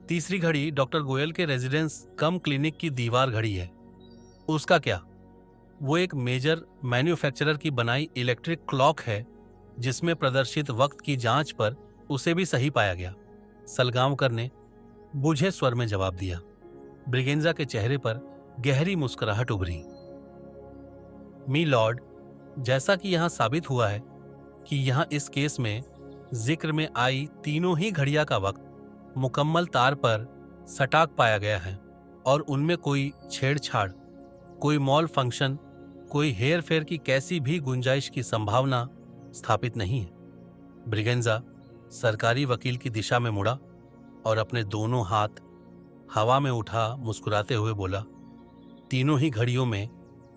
तीसरी घड़ी डॉक्टर गोयल के रेजिडेंस कम क्लिनिक की दीवार घड़ी है। उसका क्या? वो एक मेजर मैन्युफैक्चरर की बनाई इलेक्ट्रिक क्लॉक है जिसमें प्रदर्शित वक्त की जांच पर उसे भी सही पाया गया। सलगांवकर ने बुझे स्वर में जवाब दिया। ब्रिगेंजा के चेहरे पर गहरी मुस्कुराहट उभरी। मी लॉर्ड, जैसा कि यहां साबित हुआ है कि यहां इस केस में जिक्र में आई तीनों ही घड़ियां का वक्त मुकम्मल तार पर सटाक पाया गया है और उनमें कोई छेड़छाड़, कोई मॉल फंक्शन, कोई हेर फेर की कैसी भी गुंजाइश की संभावना स्थापित नहीं है। ब्रिगेंजा सरकारी वकील की दिशा में मुड़ा और अपने दोनों हाथ हवा में उठा मुस्कुराते हुए बोला, तीनों ही घड़ियों में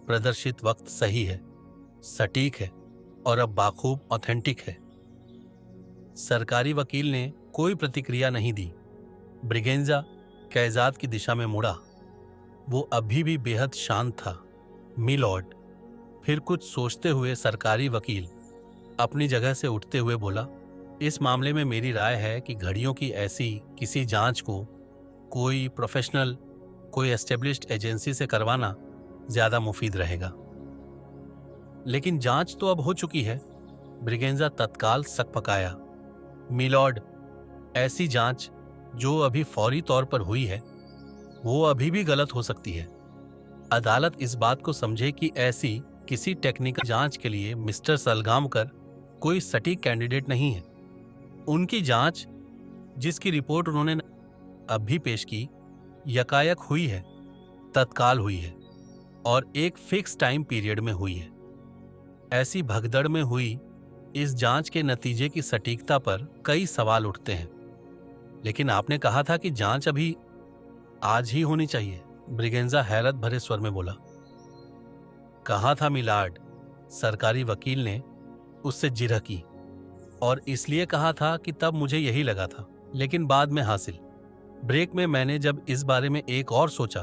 प्रदर्शित वक्त सही है, सटीक है और अब बाखूब ऑथेंटिक है। सरकारी वकील ने कोई प्रतिक्रिया नहीं दी। ब्रिगेंजा कैजात की दिशा में मुड़ा। वो अभी भी बेहद शांत था। मी लॉर्ड, फिर कुछ सोचते हुए सरकारी वकील अपनी जगह से उठते हुए बोला, इस मामले में मेरी राय है कि घड़ियों की ऐसी किसी जांच को कोई प्रोफेशनल, कोई एस्टेब्लिश्ड एजेंसी से करवाना ज्यादा मुफीद रहेगा। लेकिन जांच तो अब हो चुकी है। ब्रिगेंजा तत्काल सकपकाया। मिलॉर्ड, ऐसी जांच जो अभी फौरी तौर पर हुई है वो अभी भी गलत हो सकती है। अदालत इस बात को समझे कि ऐसी किसी टेक्निकल जांच के लिए मिस्टर सलगांवकर कोई सटीक कैंडिडेट नहीं है। उनकी जांच, जिसकी रिपोर्ट उन्होंने अभी पेश की, यकायक हुई है, तत्काल हुई है और एक फिक्स टाइम पीरियड में हुई है। ऐसी भगदड़ में हुई इस जांच के नतीजे की सटीकता पर कई सवाल उठते हैं। लेकिन आपने कहा था कि जांच अभी आज ही होनी चाहिए। ब्रिगेंजा हैरत भरे स्वर में बोला। कहा था मिलार्ड, सरकारी वकील ने उससे जिरह की, और इसलिए कहा था कि तब मुझे यही लगा था, लेकिन बाद में हासिल। ब्रेक में मैंने जब इस बारे में एक और सोचा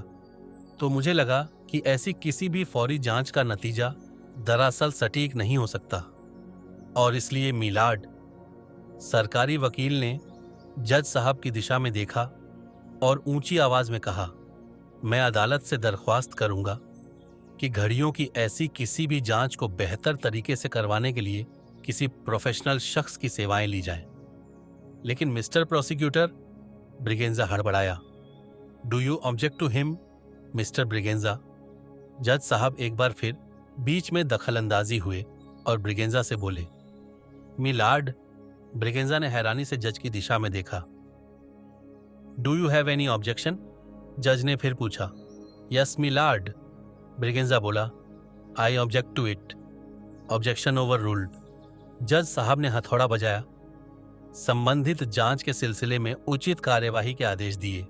तो मुझे लगा कि ऐसी किसी भी फौरी जांच का नतीजा दरअसल सटीक नहीं हो सकता, और इसलिए मिलार्ड, सरकारी वकील ने जज साहब की दिशा में देखा और ऊंची आवाज में कहा, मैं अदालत से दरख्वास्त करूंगा कि घड़ियों की ऐसी किसी भी जांच को बेहतर तरीके से करवाने के लिए किसी प्रोफेशनल शख्स की सेवाएं ली जाएं। लेकिन मिस्टर प्रोसिक्यूटर, ब्रिगेंजा हड़बड़ाया। Do you object to him, mister Braganza? जज साहब एक बार फिर बीच में दखलंदाजी हुए और ब्रिगेंजा से बोले। मिलार्ड, ब्रिगेंजा ने हैरानी से जज की दिशा में देखा। Do you have any objection? जज ने फिर पूछा। यस मिलार्ड, ब्रिगेंजा बोला। I object to it. Objection overruled. जज साहब ने हथौड़ा बजाया। संबंधित जांच के सिलसिले में उचित कार्यवाही के आदेश दिए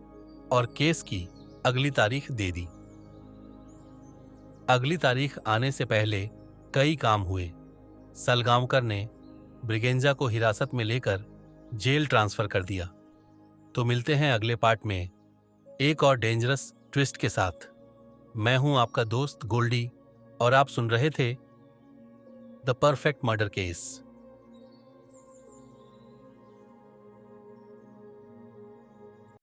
और केस की अगली तारीख दे दी। अगली तारीख आने से पहले कई काम हुए। सलगांवकर ने ब्रिगेंजा को हिरासत में लेकर जेल ट्रांसफर कर दिया। तो मिलते हैं अगले पार्ट में एक और डेंजरस ट्विस्ट के साथ। मैं हूं आपका दोस्त गोल्डी और आप सुन रहे थे द परफेक्ट मर्डर केस।